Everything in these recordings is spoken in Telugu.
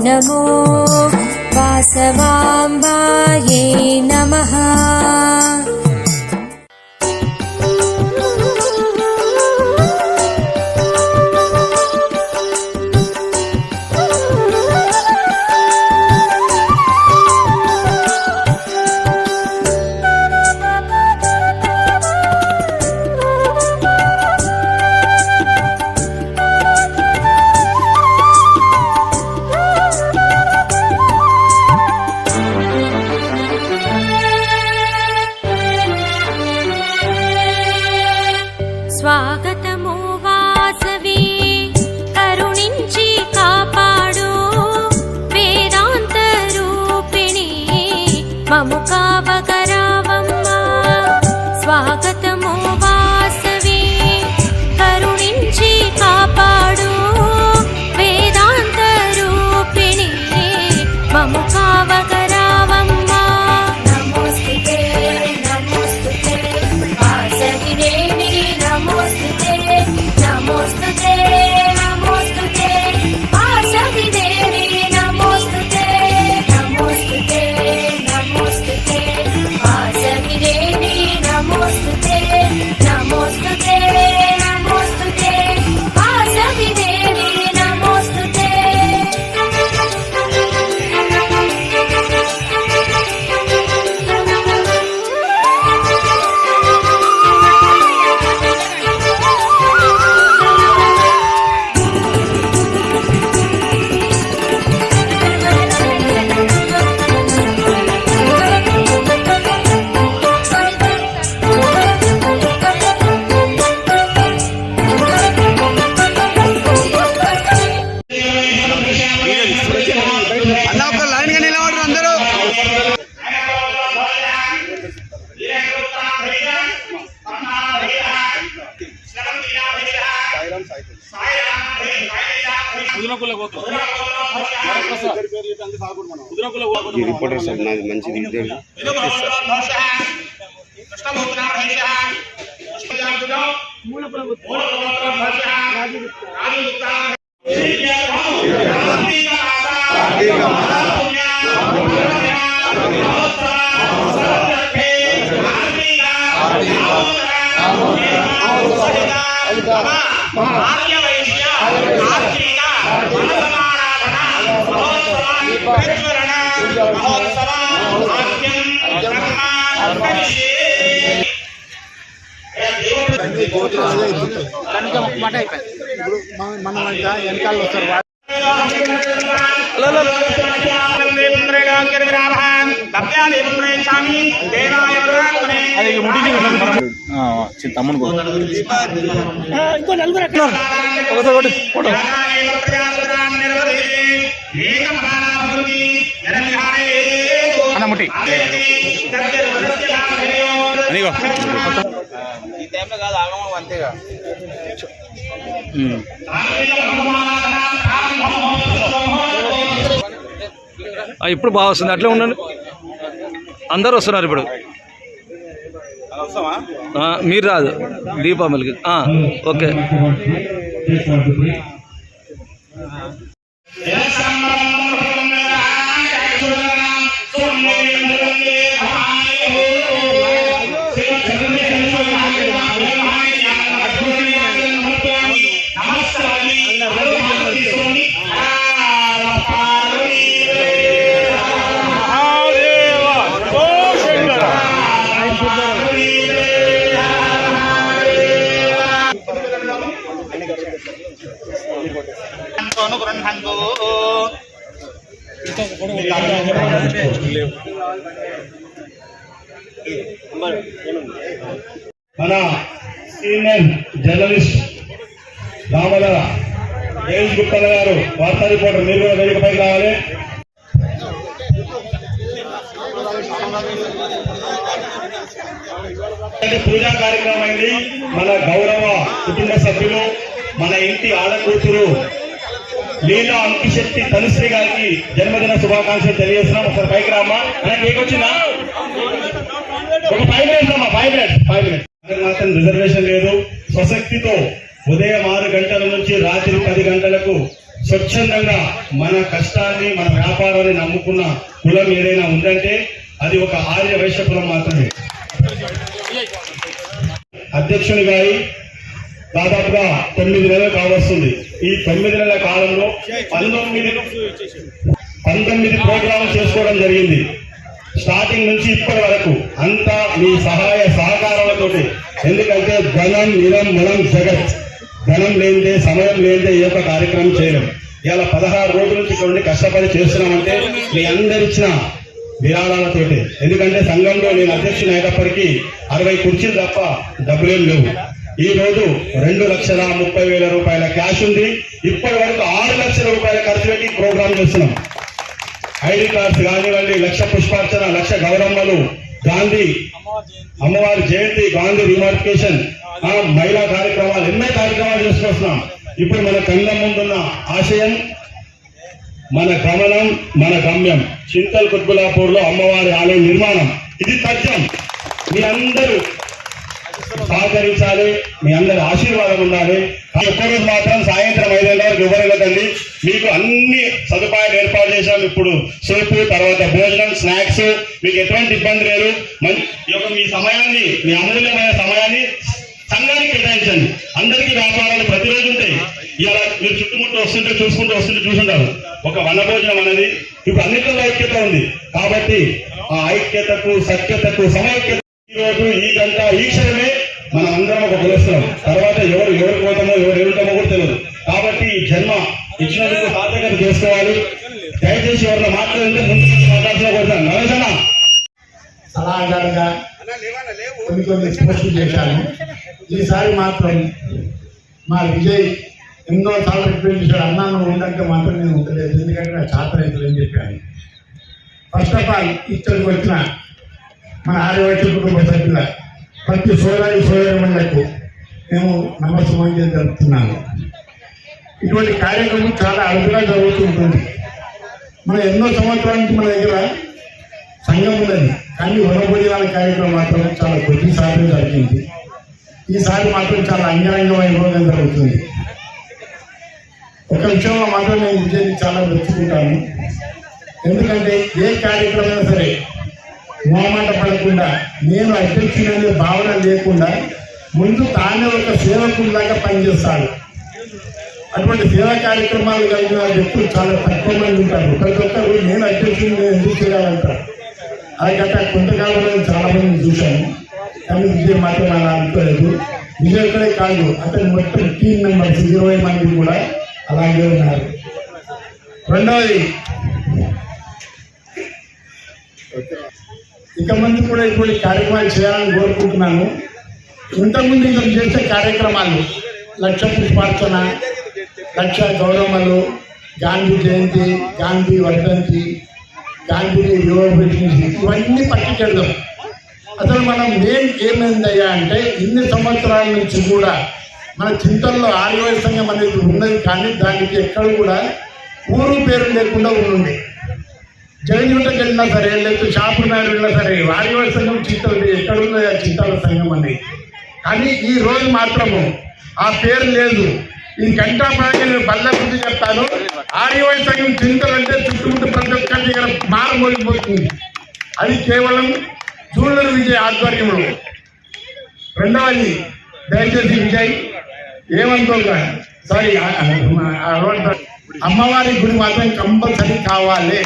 नमो वासवाम्बायै नमः। స్వాగతము వాసవి కరుణించి కాపాడు వేదాంత రూపిణి మము కావగరావమ్మ. స్వాగతము వాసవి కరుణించి కాపాడు వేదాంత రూపిణి మము కావగరావమ్మ. నమోస్తుతే నమోస్తుతే వాసవి దేవి నమోస్తుతే నమోస్తుతే నమోస్తుతే వాసవి దేవి నమోస్తుతే నమోస్తుతే నమోస్తుతే వాసవి దేవి నమోస్తుతే నమోస్తుతే నమోస్తుతే వాసవి దేవి నమోస్తుతే. రిపోర్టర్ సార్ నాది మంచిది మనం వెనకాల వస్తారు. తమ్ముడు ఇంకో నలుగురు అన్నముటి ఈ టైంలో కాదు ఆగమం అంతేగా. ఇప్పుడు బాగా వస్తుంది, అట్లే ఉండండి. అందరు వస్తున్నారు ఇప్పుడు. మీరు రాదు దీపావళికి. ఓకే. మన సీనియర్ జర్నలిస్ట్ రామల జయేష్ గుప్తా గారు, వార్తా రిపోర్టర్, మీరు కూడా వేదికపైకి రావాలి. పూజా కార్యక్రమం అయింది. మన గౌరవ కుటుంబ సభ్యులు, మన ఇంటి ఆడకూతురు లీలా అంకిశెట్టి తనుశ్రీ గారికి జన్మదిన శుభాకాంక్షలు తెలియజేస్తున్నాం. ఒకసారి పైకి రామ్మా. నాకు ఏకొచ్చిందా? ఒక 5 minutes అమ్మా, 5 minutes. మాత్రం రిజర్వేషన్ లేదు. స్వశక్తితో ఉదయం 6 గంటల నుంచి రాత్రి 10 గంటలకు స్వచ్ఛందంగా మన కష్టాన్ని మన వ్యాపారాన్ని నమ్ముకున్న కులం ఏదైనా ఉందంటే అది ఒక ఆర్య వైశ్య కులం మాత్రమే. అధ్యక్షుని గారి దాదాపుగా 9 నెలలు కావస్తుంది. ఈ 9 నెలల కాలంలో 19 ప్రోగ్రాంలు చేసుకోవడం జరిగింది. స్టార్టింగ్ నుంచి ఇప్పటి వరకు అంతా మీ సహాయ సహకారాలతో. ఎందుకంటే ధనం నిలం మనం జగత్, ధనం లేనిదే సమయం లేనిదే ఏ ఒక్క కార్యక్రమం చేయలేం. ఇలా 16 రోజుల నుంచి ఇక్కడ కష్టపడి చేస్తున్నామంటే మీ అందరిచ్చిన విరాళాలతోటి. ఎందుకంటే సంఘంలో నేను అధ్యక్షుని అయినప్పటికీ 60 కుర్చీలు తప్ప డబ్బులేం లేవు. ఈ రోజు 2,30,000 రూపాయల క్యాష్ ఉంది. ఇప్పటి వరకు 6 లక్షల రూపాయల ఖర్చు పెట్టి ప్రోగ్రాం చేస్తున్నాం. ఐడి కార్డ్స్ కానివ్వండి, 1,00,000 పుష్పార్చన, 1,00,000 గౌరమ్మలు, గాంధీ అమ్మవారి జయంతి, గాంధీ రిమార్కేషన్, మహిళా కార్యక్రమాలు, ఎన్నో కార్యక్రమాలు చేసుకొస్తున్నాం. ఇప్పుడు మన కళ్ళ ముందున్న ఆశయం, మన గమనం, మన గమ్యం చింతల్ కుత్బులాపూర్ లో అమ్మవారి ఆలయ నిర్మాణం. ఇది తథ్యం. మీ అందరూ సహకరించాలి, మీ అందరి ఆశీర్వాదం ఉండాలి. ఒక్కరోజు మాత్రం సాయంత్రం 5 గంటల వరకు ఎవరెళ్ళదండి. మీకు అన్ని సదుపాయాలు ఏర్పాటు చేశాం. ఇప్పుడు సోపు, తర్వాత భోజనం, స్నాక్స్, మీకు ఎటువంటి ఇబ్బంది లేదు. మీ సమయాన్ని, మీ అమూల్యమైన సమయాన్ని సంఘానికి కేటాయించండి. అందరికీ వ్యాపారాలు ప్రతిరోజు ఉంటాయి. ఇలా మీరు చుట్టుముట్టు వస్తుంటే చూసుంటారు. ఒక వనభోజనం అనేది ఇప్పుడు అన్నింటిలో ఐక్యత ఉంది. కాబట్టి ఆ ఐక్యతకు, సఖ్యతకు, సమైక్యత ఈ రోజు, ఈ గంట, ఈ క్షణమే మనం అందరం ఒక కొలుస్తున్నాం. తర్వాత ఎవరికి పోతామో, ఎవరు వెళ్తామో కూడా తెలియదు. కాబట్టి ఈ జన్మ ఇచ్చినందుకు సార్థకత చేసుకోవాలి. దయచేసి ఎవరిలో మాట్లాడితే ముందు మాట్లాడుతున్నా కోరుతాను. నరేశన్న సలహాదారుగా కొన్ని పోస్టులు చేశాను. ఈసారి మాత్రం మా విజయ్ ఎన్నో సార్లు రిక్వెస్ట్ చేశాడు, అన్నా నువ్వు ఉండంటే మాత్రం నేను ఉండలేదు, ఎందుకంటే నా చేత రైతులు అని చెప్పాను. ఫస్ట్ ఆఫ్ ఆల్ ఇక్కడికి వచ్చిన మన ఆర్యవైశ్య కుటుంబ సభ్యుల ప్రతి సోదరులకు మేము నమస్కారం జరుపుతున్నాను. ఇటువంటి కార్యక్రమం చాలా అరుదుగా జరుగుతుంటుంది. మన ఎన్నో సంవత్సరాల నుంచి మన దగ్గర సంఘం ఉన్నది, కానీ వనభోజనాల కార్యక్రమం మాత్రం చాలా కొద్దిసార్లు జరిగింది. ఈసారి మాత్రం చాలా అంగరంగ వైభవంగా జరుగుతుంది. ఒక విషయంలో మాత్రం నేను విజయాన్ని చాలా మెచ్చుకుంటాను. ఎందుకంటే ఏ కార్యక్రమం సరే మొహమాట పడకుండా, నేను అధ్యక్షుడనే భావన లేకుండా ముందు తానే ఒక సేవకుడిలాగా పనిచేస్తాడు. అటువంటి సేవా కార్యక్రమాలు కలిగిన వ్యక్తులు చాలా తక్కువ మంది ఉంటారు. ప్రతి ఒక్కరు నేను అధ్యక్షుడిని నేను ఎందుకు చేయాలంటారు. అది గత కొంతకాలంలో చాలా మందిని చూశాను, కానీ విజయ్ మాత్రం అలా అనుకోలేదు. విజయ్ ఇక్కడే కాదు, అతని మొత్తం టీం మెంబర్స్ 20 మంది కూడా అలాగే ఉన్నారు. రెండవది, ఇక ముందు కూడా ఇటువంటి కార్యక్రమాలు చేయాలని కోరుకుంటున్నాను. ఇంతకుముందు ఇంకా చేసే కార్యక్రమాలు 1,00,000 పుష్పార్చన, 1,00,000 గౌరమ్మలు, గాంధీ జయంతి, గాంధీ వర్ధంతి, గాంధీ యువబృష్టి, ఇవన్నీ పట్టుకెళ్దాం. అసలు మనం ఏమైందయ్యా అంటే ఇన్ని సంవత్సరాల నుంచి కూడా మన చింతల్లో ఆర్యవైశ్య సంఘం అనేది ఉన్నది, కానీ దానికి ఎక్కడ కూడా ఊరు పేరు లేకుండా ఉండి జగన్యుటకి వెళ్ళినా సరే, లేకపోతే షాపుర్ నాయుడు వెళ్ళినా సరే ఆర్యవైశ్య సంఘం చింతలు ఎక్కడుందో చింతల సంఘం అని. కానీ ఈ రోజు మాత్రము ఆ పేరు లేదు. ఈ గంటా బాగా నేను బల్ల గురించి చెప్తాను. ఆర్యవైశ్య సంఘం చింతలు అంటే చుట్టుముట్టు ప్రతి ఒక్కరి దగ్గర మారుమోగిపోతుంది. అది కేవలం చూడరు విజయ్ ఆధ్వర్యంలో. రెండవది, దయచేసి విజయ్ ఏమనుకోగా సారీ, అమ్మవారి గుడి మాత్రం కంపల్సరీ కావాలి.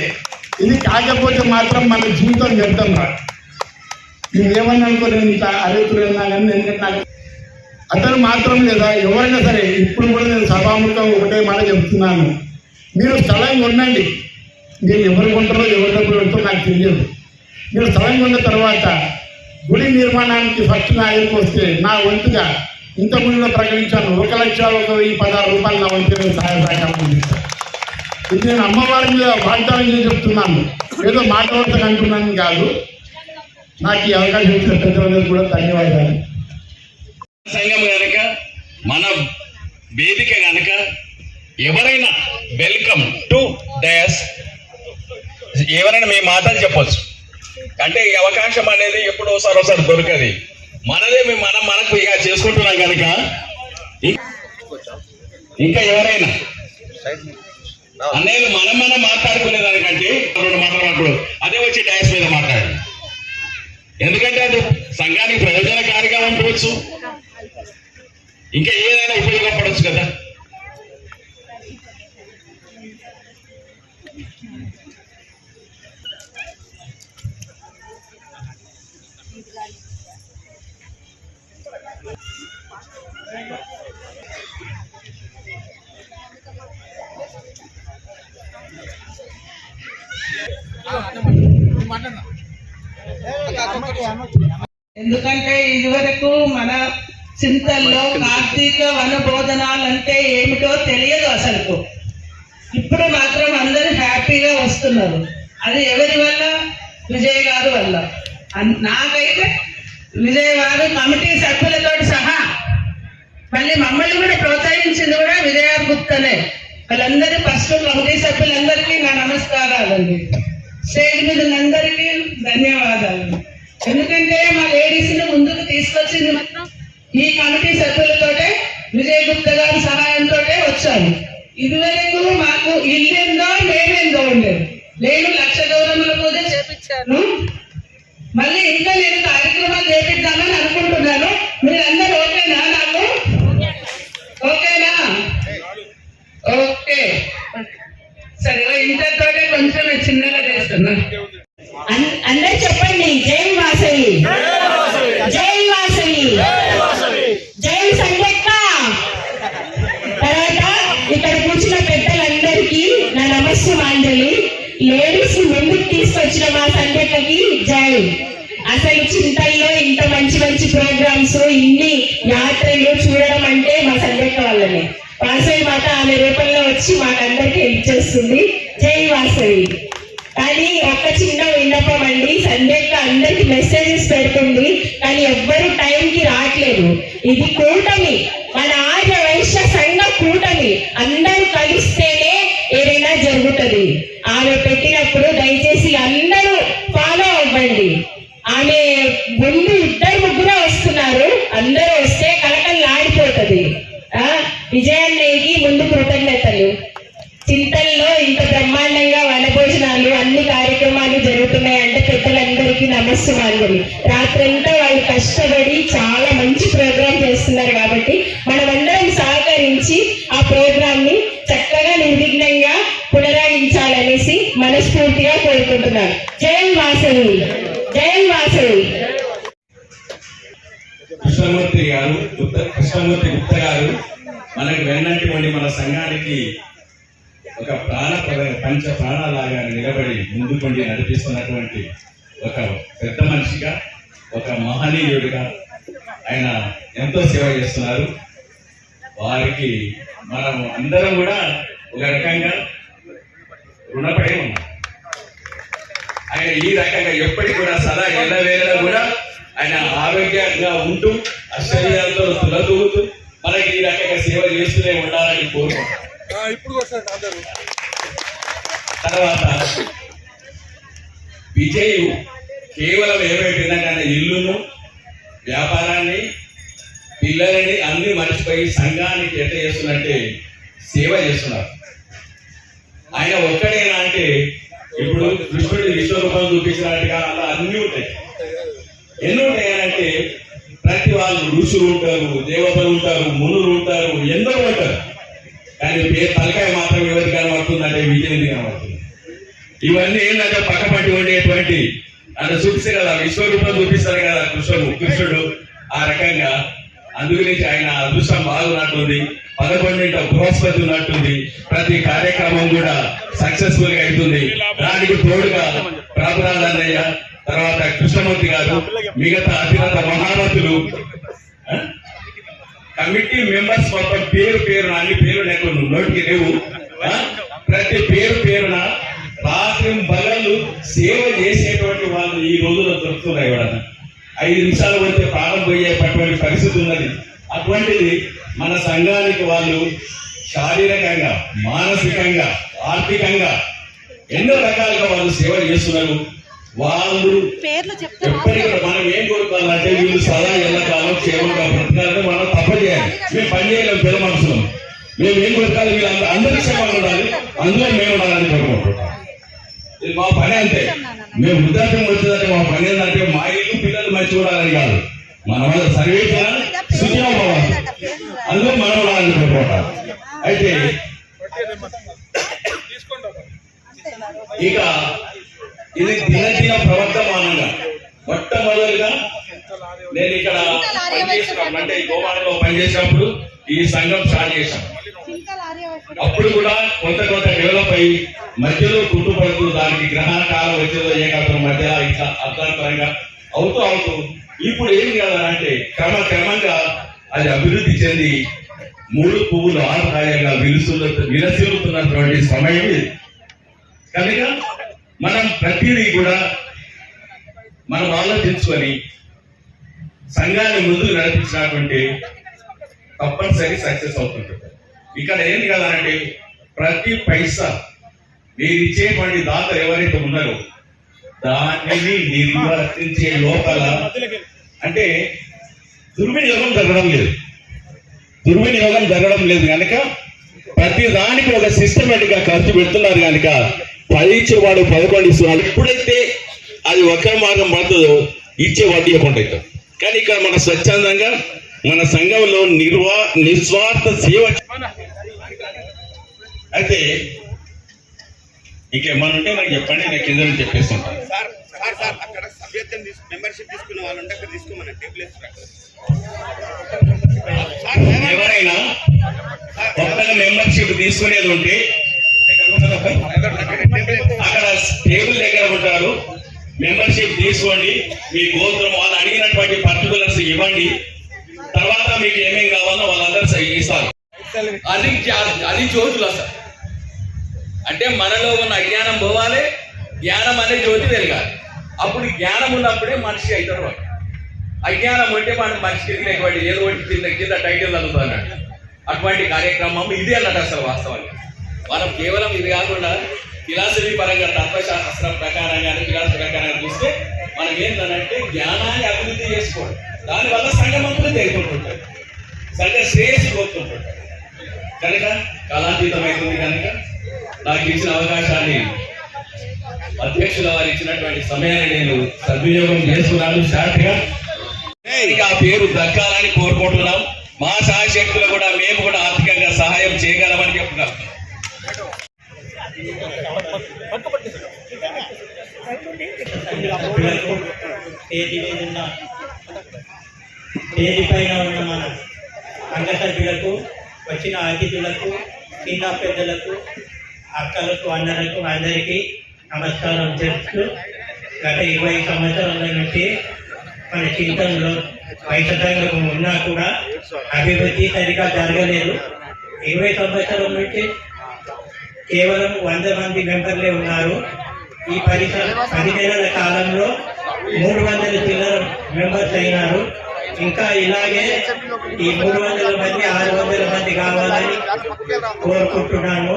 ఇది కాకపోతే మాత్రం మన జీవితం వ్యర్థం రా. నేను ఏమన్నా అనుకో, నేను ఇంత అరేతున్నా కానీ ఎందుకంటే నాకు అతను మాత్రం లేదా ఎవరైనా సరే ఇప్పుడు కూడా నేను సభాముఖం ఒకటే మాట చెప్తున్నాను, మీరు స్థలం కొనండి. మీరు ఎవరు కొంటారో ఎవరి డబ్బులు ఉంటుందో నాకు తెలియదు. మీరు స్థలం కొన్న తర్వాత గుడి నిర్మాణానికి ఫస్ట్ నా దగ్గరికి వస్తే నా వంతుగా ఇంతకుముందులో ప్రకటించాను 1,16,000 రూపాయలు నా వంతు సహాయ సహకారం అందిస్తాను. ఇది నేను అమ్మవారి మీద వాగ్దానం చేసి చెప్తున్నాను, ఏదో మాట్లాడతాను అంటున్నాను కాదు. నాకు ఈ అవకాశం ఇచ్చిన పెద్దలందరికీ కూడా ధన్యవాదాలు. సంఘం కనుక, మన వేదిక కనుక ఎవరైనా వెల్కమ్ టు డయాస్, ఎవరైనా మీ మాటలు చెప్పొచ్చు. అంటే ఈ అవకాశం అనేది ఎప్పుడో ఒకసారి దొరకది. మనదే మనకు ఇక చేసుకుంటున్నాం కనుక ఇంకా ఎవరైనా అన్నయ్యలు మనం మాట్లాడుకునే దానికంటే 2 మాటలు మాట్లాడు, అదే వచ్చి డాష్ మీద మాట్లాడు. ఎందుకంటే అది సంఘానికి ప్రయోజనకారిగా ఉండవచ్చు, ఇంకా ఏదైనా ఉపయోగపడవచ్చు కదా. ఎందుకంటే ఇదివరకు మన చింతల్లో కార్తీక వన బోధనాలంటే ఏమిటో తెలియదు అసలు. ఇప్పుడు మాత్రం అందరూ హ్యాపీగా వస్తున్నారు. అది ఎవరి వల్ల? విజయ్ గారు వల్ల. నాకైతే విజయ్ గారు కమిటీ సభ్యులతో సహా మళ్ళీ మమ్మల్ని కూడా ప్రోత్సహించింది కూడా విజయ గుప్తనే. వాళ్ళందరూ ఫస్ట్ కమిటీ సభ్యులందరికీ నా నమస్కారాలండి. స్టేజ్ మీద అందరికీ ధన్యవాదాలు. ఎందుకంటే మా లేడీస్ ని ముందుకు తీసుకొచ్చింది మాత్రం ఈ కమిటీ సభ్యులతోటే, విజయ్ గుప్తా గారి సహాయంతో వచ్చాను. ఇదివరకు మాకు ఇల్లేందో మేమేందో ఉండేది. నేను 1,00,000 గౌరమ్మల పూజ చేపించాను. మళ్ళీ ఇంకా నేను కార్యక్రమాలు చేపిద్దామని అనుకుంటున్నాను. మీరు అందరూ ఓకేనా? నాకు ఓకేనా? ఓకే సరే, ఇంతతోటే కొంచెం చిన్నగా చేస్తున్నా. అందరు చెప్పండి, జై వాసవి, జై వాసవి, జై సంగక్క. తర్వాత ఇక్కడ కూర్చున్న పెద్దలందరికీ నా నమస్సుమాంజలి. లేడీస్ ముందుకు తీసుకొచ్చిన మా సంగక్కకి జై. అసలు చింతల్లో ఇంత మంచి మంచి ప్రోగ్రామ్స్, ఇన్ని యాత్రలు చూడడం అంటే మా సంగక్క వల్లనే. వాసవి మాత ఆమె రూపంలో వచ్చి మాకందరికి హెల్ప్ చేస్తుంది. జై వాసవి. కానీ ఒక చిన్న విన్నపం అండి, సంధ్యక్క అందరికి మెసేజెస్ పెడుతుంది కానీ ఎవ్వరు టైంకి రావట్లేదు. ఇది కూటమి, మన ఆర్య వైశ్య సంఘ కూటమి. అందరూ కలిస్తేనే ఏదైనా జరుగుతుంది. ఆమె పెట్టినప్పుడు దయచేసి అందరూ ఫాలో అవ్వండి. ఆమె ముందు 2-3 వస్తున్నారు, అందరూ వస్తే కలకల్లాడిపోతుంది. విజయాన్నయ్యకి ముందు కృతజ్ఞతలు. చింతల్లో ఇంత బ్రహ్మాండంగా వనభోజనాలు అన్ని కార్యక్రమాలు జరుగుతున్నాయంటే పెద్దలందరికీ నమస్సుమాంజలి. రాత్రంతా వాళ్ళు కష్టపడి చాలా మంచి ప్రోగ్రాం చేస్తున్నారు కాబట్టి మనమందరం సహకరించి ఆ ప్రోగ్రామ్ ని చక్కగా నిర్విఘ్నంగా పునరాగించాలనేసి మనస్ఫూర్తిగా కోరుకుంటున్నాను. జై వాసవి, జై వాసవి. కృష్ణమూర్తి గుప్తా గారు మనకు వెన్నంటి వండి మన సంఘానికి ఒక పంచ ప్రాణాలాగా నిలబడి ముందుకుండి నడిపిస్తున్నటువంటి ఒక పెద్ద మనిషిగా, ఒక మహనీయుడిగా ఆయన ఎంతో సేవ చేస్తున్నారు. వారికి మనం అందరం కూడా ఒక రకంగా రుణపడి ఉన్నాం. ఆయన ఈ రకంగా ఎప్పటికి కూడా సదా ఎల్లవేళలా కూడా ఆయన ఆరోగ్యంగా ఉంటూ అశరీరాలతో తులతూగుతూ మనకి ఈ రకంగా సేవ చేస్తూనే ఉండాలని కోరుకుంటాం. తర్వాత విజయ్ కేవలం ఏమైపోయిందంటే ఇల్లును, వ్యాపారాన్ని, పిల్లలని అన్ని మర్చిపోయి సంఘానికి ఎట్లా చేస్తున్నట్టే సేవ చేస్తున్నారు. ఆయన ఒక్కడేనా అంటే ఇప్పుడు కృష్ణుడి విశ్వరూపం చూపించినట్టుగా అలా అన్ని ఉంటాయి. ఎన్ని ఉంటాయనంటే ప్రతి వాళ్ళు ఋషులు ఉంటారు, దేవతలు ఉంటారు, మునులు ఉంటారు, ఎందరో ఉంటారు. కానీ తలకాయ మాత్రం ఎవరికి కనబడుతుందంటే విజయం కనబడుతుంది. ఇవన్నీ ఏంటంటే పక్కపట్టి ఉండేటువంటి అంటే చూపిస్తే కదా విశ్వరూపం చూపిస్తారు కదా కృష్ణుడు. ఆ రకంగా అందుగురించి ఆయన అదృష్టం బాగున్నట్టుంది. 11 బృహస్పతి ఉన్నట్టుంది. ప్రతి కార్యక్రమం కూడా సక్సెస్ఫుల్ గా అవుతుంది. దానికి తోడుగా ప్రభురాజన్నయ్య, తర్వాత కృష్ణమూర్తి గారు, మిగతా అతిరథ మహారథులు, కమిటీ మెంబర్స్ మొత్తం పేరున అన్ని పేరు నాకు నోటికి లేవు. ప్రతి పేరున రాత్రి బలలు సేవ చేసేటువంటి వాళ్ళు ఈ రోజుల్లో దొరుకుతున్నాయి. ఎవడన్నా 5 నిమిషాలు పోతే ప్రాణం పోయేటటువంటి పరిస్థితి ఉన్నది. అటువంటిది మన సంఘానికి వాళ్ళు శారీరకంగా, మానసికంగా, ఆర్థికంగా ఎన్నో రకాలుగా వాళ్ళు సేవలు చేస్తున్నారు. వాళ్ళు ఎప్పటికీ మనం ఏం కోరుకోవాలంటే వీళ్ళు సదా ఎల్లకాలం క్షేమంగా బ్రతకాలని మనం తప్ప చేయాలి. మేము పని చేయలేము పెద్ద మనుషులు. మేము ఏం కొరకాలి, మీరు అందరి క్షేమంగా ఉండాలి, అందులో మేము ఉండాలని కోరుకుంటున్నాం. ఇది మా పని అంతే. మేము వృద్ధాప్యం వచ్చేదంటే మా పని ఏంటంటే మా ఇల్లు పిల్లలు మంచి చూడాలని కాదు, మన వల్ల సర్వేషణ శుచిగా పోవాలి, అందులో మనం ఉండాలని కోరుకుంటాం. అయితే ఇక ఇది దినదిన ప్రవర్తమానంగా మొట్టమొదటిగా నేను ఇక్కడ పనిచేసినప్పుడు అంటే గోవాడలో పనిచేసినప్పుడు ఈ సంఘం స్టార్ట్ చేశాం. అప్పుడు కూడా కొంత డెవలప్ అయ్యి మధ్యలో కుటుంబకు దానికి గ్రహణ కాలం వచ్చేదో ఏకాత్రం మధ్య ఇట్లా అర్థాంతరంగా అవుతూ ఇప్పుడు ఏం చేయాలంటే క్రమంగా అది అభివృద్ధి చెంది 3 పువ్వులు 6 కాయలుగా విలసిల్లుతున్నటువంటి సమయం ఇది. కనుక మనం ప్రతిదీ కూడా మనం ఆలోచించుకొని సంఘాన్ని ముందుకు నడిపించినటువంటి తప్పనిసరి సక్సెస్ అవుతుంటుంది. ఇక్కడ ఏంటి కదా అంటే ప్రతి పైసా మీరు ఇచ్చేటువంటి దాత ఎవరైతే ఉన్నారో దానిని నిర్వర్తించే లోపల అంటే దుర్వినియోగం జరగడం లేదు కనుక ప్రతి దానికి ఒక సిస్టమేటిక్ గా ఖర్చు పెడుతున్నారు కనుక 10 ఇచ్చేవాడు 11 ఇస్తున్నాడు. ఎప్పుడైతే అది ఒక్క మార్గం పడుతుందో ఇచ్చే వడ్డీ అకౌంట్ అవుతుంది. కానీ ఇక్కడ మన స్వచ్ఛందంగా మన సంఘంలో నిస్వార్థ సేవ అయితే ఇంకేమన్నా ఉంటే నాకు చెప్పండి, నేను కింద నుంచి చెప్పేస్తుంటాను. అక్కడ సభ్యత్వం మెంబర్షిప్ తీసుకున్న వాళ్ళు ఉంటే అక్కడ తీసుకోమని ఎవరైనా కొత్తగా మెంబర్షిప్ తీసుకునేది ఉంటే అక్కడ టేబుల్ దగ్గర ఉంటారు. మెంబర్షిప్ తీసుకోండి, మీ గోత్రం వాళ్ళు అడిగినటువంటి పర్టికులర్స్ ఇవ్వండి, తర్వాత మీకు ఏమేమి కావాలో వాళ్ళందరూ ఇస్తారు. అది జ్యోతులు అసలు అంటే మనలో ఉన్న అజ్ఞానం పోవాలి, జ్ఞానం అనే జ్యోతి వెలగాలి. అప్పుడు జ్ఞానం ఉన్నప్పుడే మనిషి అవుతాడు. అజ్ఞానం ఉంటే మన మనిషికి లేకపోతే ఏదో ఒకటి కింద టైటిల్ చదువుతాడు. అటువంటి కార్యక్రమం ఇది అన్నట్టు అసలు వాస్తవానికి. మనం కేవలం ఇది కాకుండా ఫిలాసఫీ పరంగా తత్వశాస్త్రం ప్రకారంగానే ఫిలాసఫీ ప్రకారంగా చూస్తే మనం ఏంటంటే జ్ఞానాన్ని అభివృద్ధి చేసుకోవడం, దానివల్ల సంఘం అభివృద్ధి అయిపోతుంటాడు, సంఘ శ్రేయస్సు కోరుతుంటాడు. కనుక కాలాతీతమైతుంది. కనుక నాకు ఇచ్చిన అవకాశాన్ని అధ్యక్షుల వారు ఇచ్చినటువంటి సమయాన్ని నేను సద్వినియోగం చేసుకున్నాను. షార్ట్ గా ఆ పేరు దక్కాలని కోరుకుంటున్నాం. మా సహాయశక్తులు కూడా మేము కూడా ఆర్థికంగా సహాయం చేయగలమని చెప్తున్నాం. స్టేజీ పైన ఉన్న మన సంఘ సభ్యులకు, వచ్చిన అతిథులకు, చిన్న పెద్దలకు, అక్కలకు, అన్నలకు అందరికీ నమస్కారం చేస్తూ గత 20 సంవత్సరాల నుంచి మన చింతనలో వైశ్య సంఘం ఉన్నా కూడా అభివృద్ధి సరిగా జరగలేదు. 20 సంవత్సరాల నుంచి కేవలం 100 మంది మెంబర్లే ఉన్నారు. ఈ 10 నెలల కాలంలో 300 చిల్లర మెంబర్స్ అయినారు. ఇంకా ఇలాగే ఈ 300 మంది 600 మంది కావాలని కోరుకుంటున్నాను.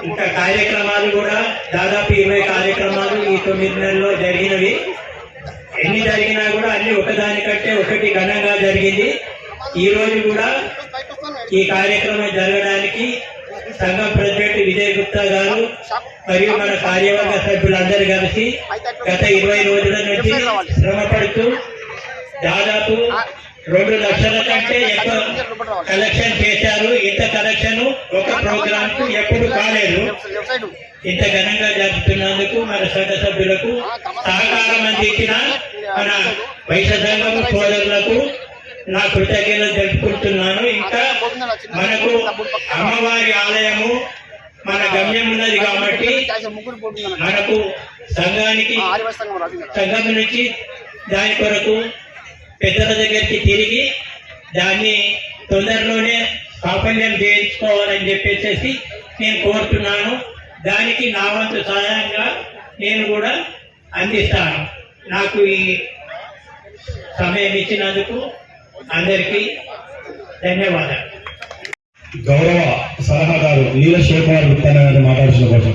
ఇంకా కార్యక్రమాలు కూడా దాదాపు 20 కార్యక్రమాలు ఈ 9 నెలల్లో జరిగినవి. ఎన్ని జరిగినా కూడా అన్ని ఒకదానికంటే ఒకటి ఘనంగా జరిగింది. ఈ రోజు కూడా ఈ కార్యక్రమం జరగడానికి సంఘం ప్రెసిడెంట్ విజయ్ గుప్తా గారు మరియు మన కార్యవర్గ సభ్యులందరూ కలిసి గత 20 రోజుల నుంచి శ్రమపడుతూ దాదాపు 2 లక్షల కంటే ఎక్కువ కలెక్షన్ చేశారు. ఇంత కలెక్షన్ ఒక ప్రోగ్రామ్ కు ఎప్పుడు కాలేదు. ఇంత ఘనంగా జరుపుతున్నందుకు మన సంఘ సభ్యులకు సహకారం అందించిన మన వైశ్య సంఘం సోదరులకు నా కృతజ్ఞతలు జరుపుకుంటున్నాను. ఇంకా మనకు అమ్మవారి ఆలయము మన గమ్యం ఉన్నది కాబట్టి మనకు సంఘానికి సంఘం నుంచి దాని కొరకు పెద్దల దగ్గరికి తిరిగి దాన్ని తొందరలోనే సాఫల్యం చేయించుకోవాలని చెప్పేసి నేను కోరుతున్నాను. దానికి నా వంతు సహాయంగా నేను కూడా అందిస్తాను. నాకు ఈ సమయం ఇచ్చినందుకు అందరికీ ధన్యవాదాలు. గౌరవ సలహాదారు నీల శివకుమార్ గుప్తా గారిని మాట్లాడుతున్న కోసం.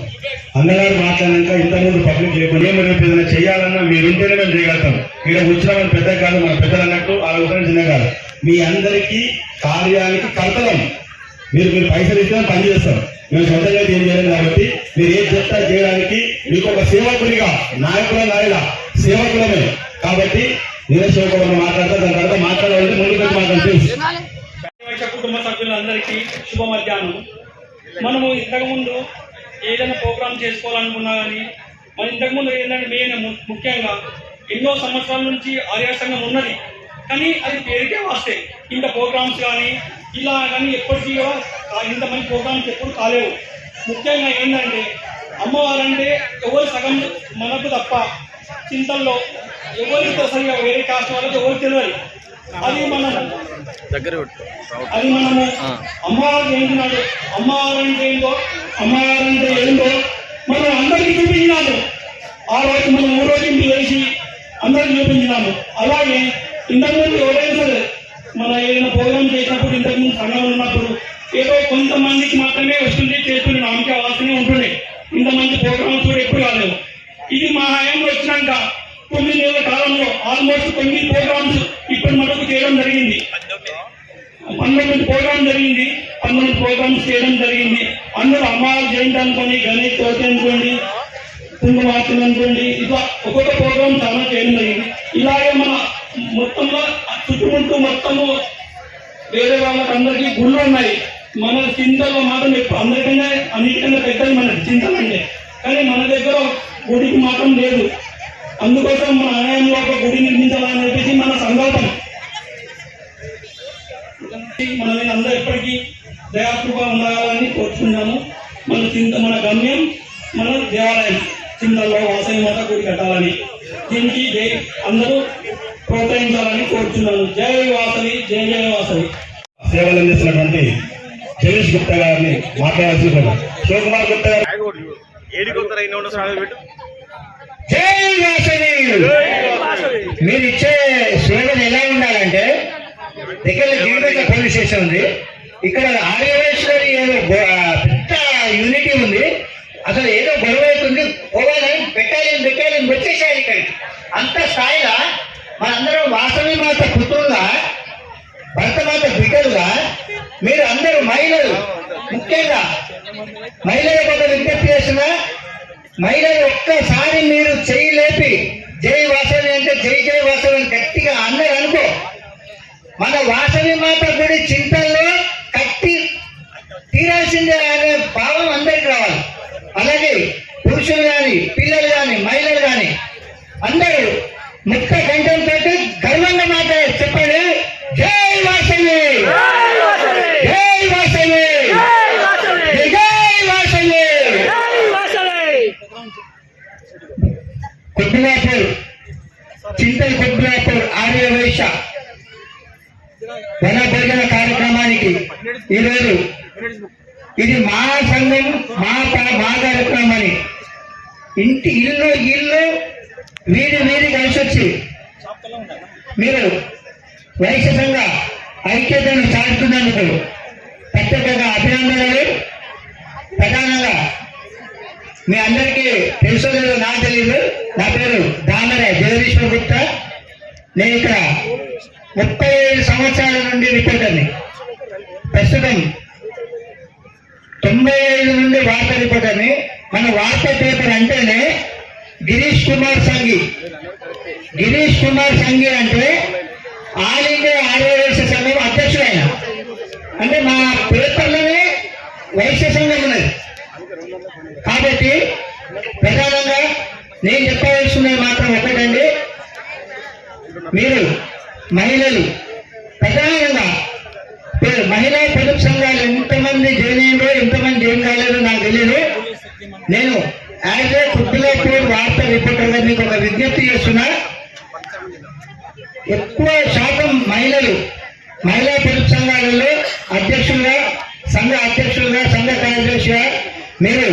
అన్నగారు మాట్లాడినాక ఇంతకుముందు పబ్లిక్ లేకుండా ఏదైనా చేయాలన్నా మీరుంటేనే మేము చేయగలుగుతాం. ఇక్కడ కూర్చున్నామని పెద్ద కాదు, మన పెద్దలు అన్నట్టు ఆలోచన చిన్న కాదు. మీ అందరికీ కార్యానికి కర్తలం. మీరు పైసలు ఇస్తే పని చేస్తాం. మేము సొంతంగా ఏం చేయలేము కాబట్టి మీరు ఏం చెప్తా చేయడానికి మీకు ఒక సేవకునిగా నాయకుల నాయన సేవకులమే కాబట్టి నీల శివకుమార్ మాట్లాడతా. దాని తర్వాత మాట్లాడాలంటే ముందుకు మాట్లాడుతూ కుటుంబ సభ్యులందరికీ శుభ మధ్యాహ్నం. మనము ఇంతకుముందు ఏదైనా ప్రోగ్రామ్ చేసుకోవాలనుకున్నా కానీ మన ఇంతకుముందు ఏంటంటే మెయిన్ ముఖ్యంగా ఎన్నో సంవత్సరాల నుంచి ఆర్య సంఘం ఉన్నది, కానీ అది పేరుకే వస్తాయి. ఇంత ప్రోగ్రామ్స్ కానీ ఇలా కానీ ఎప్పటికీ ఇంతమంది ప్రోగ్రామ్స్ ఎప్పుడు కాలేవు. ముఖ్యంగా ఏంటంటే అమ్మవారంటే ఎవరు సగం మనకు తప్ప చింతల్లో ఎవరికి సరిగా వేరే కాస్ట్ వాళ్ళకి ఎవరు తెలియదు. అది మనము అమ్మవారు ఏంటున్నాడు, అమ్మవారంటే ఏంటో మనం అందరికీ చూపించినాము. ఆ రోజు మనం 3 రోజులు వేసి అందరికి చూపించినాము. అలాగే ఇంతకుముందు ఎవరైనా సరే మన ఏదైనా ప్రోగ్రామ్ చేసినప్పుడు ఇంతకుముందు సంఘంలో ఉన్నప్పుడు ఏదో కొంతమందికి మాత్రమే వస్తుంది, చేస్తుంది, నామకే వాసనే ఉంటుండే. ఇంతమంది ప్రోగ్రామ్స్ కూడా ఎప్పుడు కాలేవు. ఇది మా హయాంలో వచ్చినాక 9 నెలల కాలంలో ఆల్మోస్ట్ 9 ప్రోగ్రామ్స్ ఇప్పుడు మనకు చేయడం జరిగింది. 19 ప్రోగ్రామ్స్ చేయడం జరిగింది. అందులో అమ్మవారి జయంతి అనుకోండి, గణేష్ చవితి అనుకోండి, కుంభమార్తెలు అనుకోండి, ఇట్లా ఒక్కొక్క ప్రోగ్రామ్ చాలా చేయడం జరిగింది. ఇలాగే మన మొత్తంలో చుట్టుముట్టు మొత్తము వేరే వాళ్ళకి అందరికీ గుళ్ళు ఉన్నాయి. మన చింతలో మాత్రం అందరికన్నా అన్నిటికన్నా పెద్దది మన చింతలు అంటే, కానీ మన దగ్గర గుడికి మాత్రం లేదు. అందుకోసం మన ఆలయంలో ఒక గుడి నిర్మించాలని చెప్పేసి మన సంకల్పం. మన మీద అందరూ ఎప్పటికీ దయాకృప ఉండాలని కోరుతున్నాము. మన గమ్యం మన దేవాలయం చింతల్లో వాసవి మాత గుడి కట్టాలని, దీనికి అందరూ ప్రోత్సహించాలని కోరుతున్నాను. జై వాసవి, జై జయ వాసవి. సేవలు అందిస్తున్నటువంటి జగేష్ గుప్తా గారిని మాట్లాడాల్సి శివకుమార్ గుప్తా గారు. జై వాసవి. మీరు ఇచ్చే సేవలు ఎలా ఉండాలంటే, దగ్గర జీవితంగా పోలీస్ స్టేషన్ ఉంది, ఇక్కడ ఆర్యవేశ్వరి ఏదో పెద్ద యూనిటీ ఉంది. అసలు ఏదో గొడవ అవుతుంది, పోవాలని బెటాలియన్ వచ్చేసారు ఇక్కడికి. అంత స్థాయిలో మనందరం వాసవి మాత పుత్రులుగా, భర్తమాత బిడ్డలుగా, మీరు అందరూ మహిళలు, ముఖ్యంగా మహిళలకు ఒక విజ్ఞప్తి చేసిన, మహిళలు ఒక్కసారి మీరు చెయ్యి లేపి జై వాసవి అంటే జై వాసవి అని గట్టిగా అందరూ అనుకో. మన వాసవి మాత గుడి చింతల్లో కట్టి తీరాల్సిందే అనే భావం అందరికి రావాలి. అలాగే పురుషులు కానీ, పిల్లలు కానీ, మహిళలు కానీ అందరూ ముక్త కంఠంతో గర్వంగా మాట చెప్పండి, జై వాసవి, జై వాసవి, జై వాసవి. కుద్దులాపూర్, చింతల్ కుద్దులాపూర్ ఆర్య వైశ్య వన భోజన కార్యక్రమానికి ఈరోజు ఇది మా సంఘం, మా కార్యక్రమం అని ఇల్లు వీధి కలిసి వచ్చి మీరు వైశ్య సంఘ ఐక్యతను చాటుతున్నందుకు ప్రత్యేకంగా అభినందనలు. ప్రధానంగా మీ అందరికీ తెలుసో లేదో నాకు తెలియదు, నా పేరు దామరే జగదీశ్వర్ గుప్తా. నేను ఇక్కడ 35 సంవత్సరాల నుండి రిపోర్టర్ని. ప్రస్తుతం 95 నుండి వార్తా రిపోర్టర్ని. మన వార్తా పేపర్ అంటేనే గిరీష్ కుమార్ సంఘి అంటే ఆల్ ఇండియా ఆర్య వైశ్య సంఘం అధ్యక్షుడు ఆయన. అంటే మా పేపర్లోనే వైశ్య సంఘం ఉన్నది. కాబట్టి ప్రధానంగా నేను చెప్పవలసినది మాత్రం ఒకటండి, మీరు మహిళలు ప్రధానంగా మహిళా పొదుపు సంఘాలు ఎంతమంది జాయిన్ అయ్యారో, ఎంతమంది జాయిన్ కాలేదో నాకు తెలియదు. నేను యాజ్ ఏ కుద్దులాపూర్ వార్తా రిపోర్టర్గా మీకు ఒక విజ్ఞప్తి చేస్తున్నా. ఎక్కువ శాతం మహిళా పొదుపు సంఘాలలో అధ్యక్షులుగా, సంఘ కార్యదర్శిగా మీరు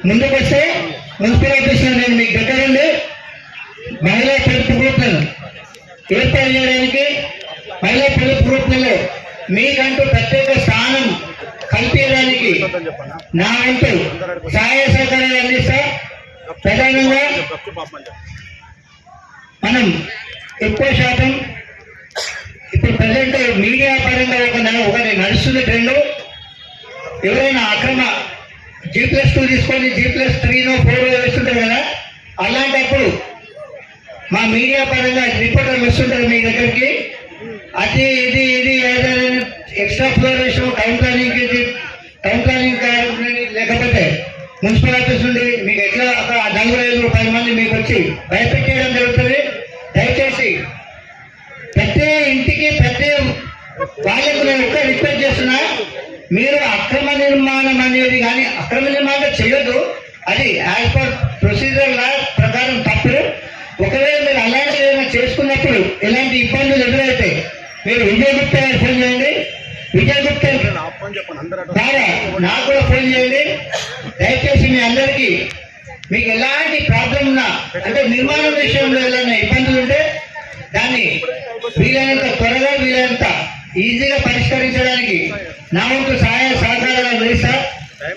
ముందుకు వస్తే మున్సిపల్ ఆఫీసులో నేను మీకు దగ్గరుండి మహిళా పొదుపు గ్రూప్లను ఏర్పాటు చేయడానికి, మహిళా పొదుపు గ్రూప్లలో మీకంటూ ప్రత్యేక స్థానం కల్పించడానికి నా వంతు సహాయ సహకారాలు అందిస్తా. ప్రధానంగా మనం ఎక్కువ శాతం ఇప్పుడు ప్రజెంట్ మీడియా పరంగా ఒకటి నడుస్తుంది ట్రెండ్. ఎవరైనా అక్రమ G+2 తీసుకొని G+3 4 వేస్తుంటారు కదా, అలాంటప్పుడు మా మీడియా పరంగా రిపోర్టర్లు వస్తుంటారు మీ దగ్గరికి. అది ఇది ఎక్స్ట్రా ఫ్లోరేషన్ టౌన్ ప్లానింగ్ లేకపోతే మున్సిపల్ ఆఫీస్ నుండి మీకు ఎట్లా ఒక 4,500 మంది మీకు వచ్చి భయపెట్టేయడం జరుగుతుంది. దయచేసి ప్రతి ఇంటికి ప్రతి వాళ్ళకు నేను ఒక్క రిక్వెస్ట్ చేస్తున్నా, మీరు అక్రమ నిర్మాణం అనేది కానీ అక్రమ నిర్మాణం చేయొద్దు. అది యాజ్ పర్ ప్రొసీజర్ లా ప్రకారం తప్పు. ఒకవేళ మీరు అలాంటివి ఏమైనా చేసుకున్నప్పుడు ఎలాంటి ఇబ్బందులు ఎదురైతే మీరు విజయ్ గుప్తా ఫోన్ చేయండి. విజయ్ గుప్తా ద్వారా నాకు కూడా ఫోన్ చేయండి. దయచేసి మీ అందరికీ మీకు ఎలాంటి ప్రాబ్లం ఉన్నా, అంటే నిర్మాణం విషయంలో ఏదైనా ఇబ్బందులు ఉంటే దాన్ని వీలైనంత త్వరగా వీలైనంత ఈజీగా పరిష్కరించడానికి నా వంతు సహాయ సహకారాలు అందిస్తా.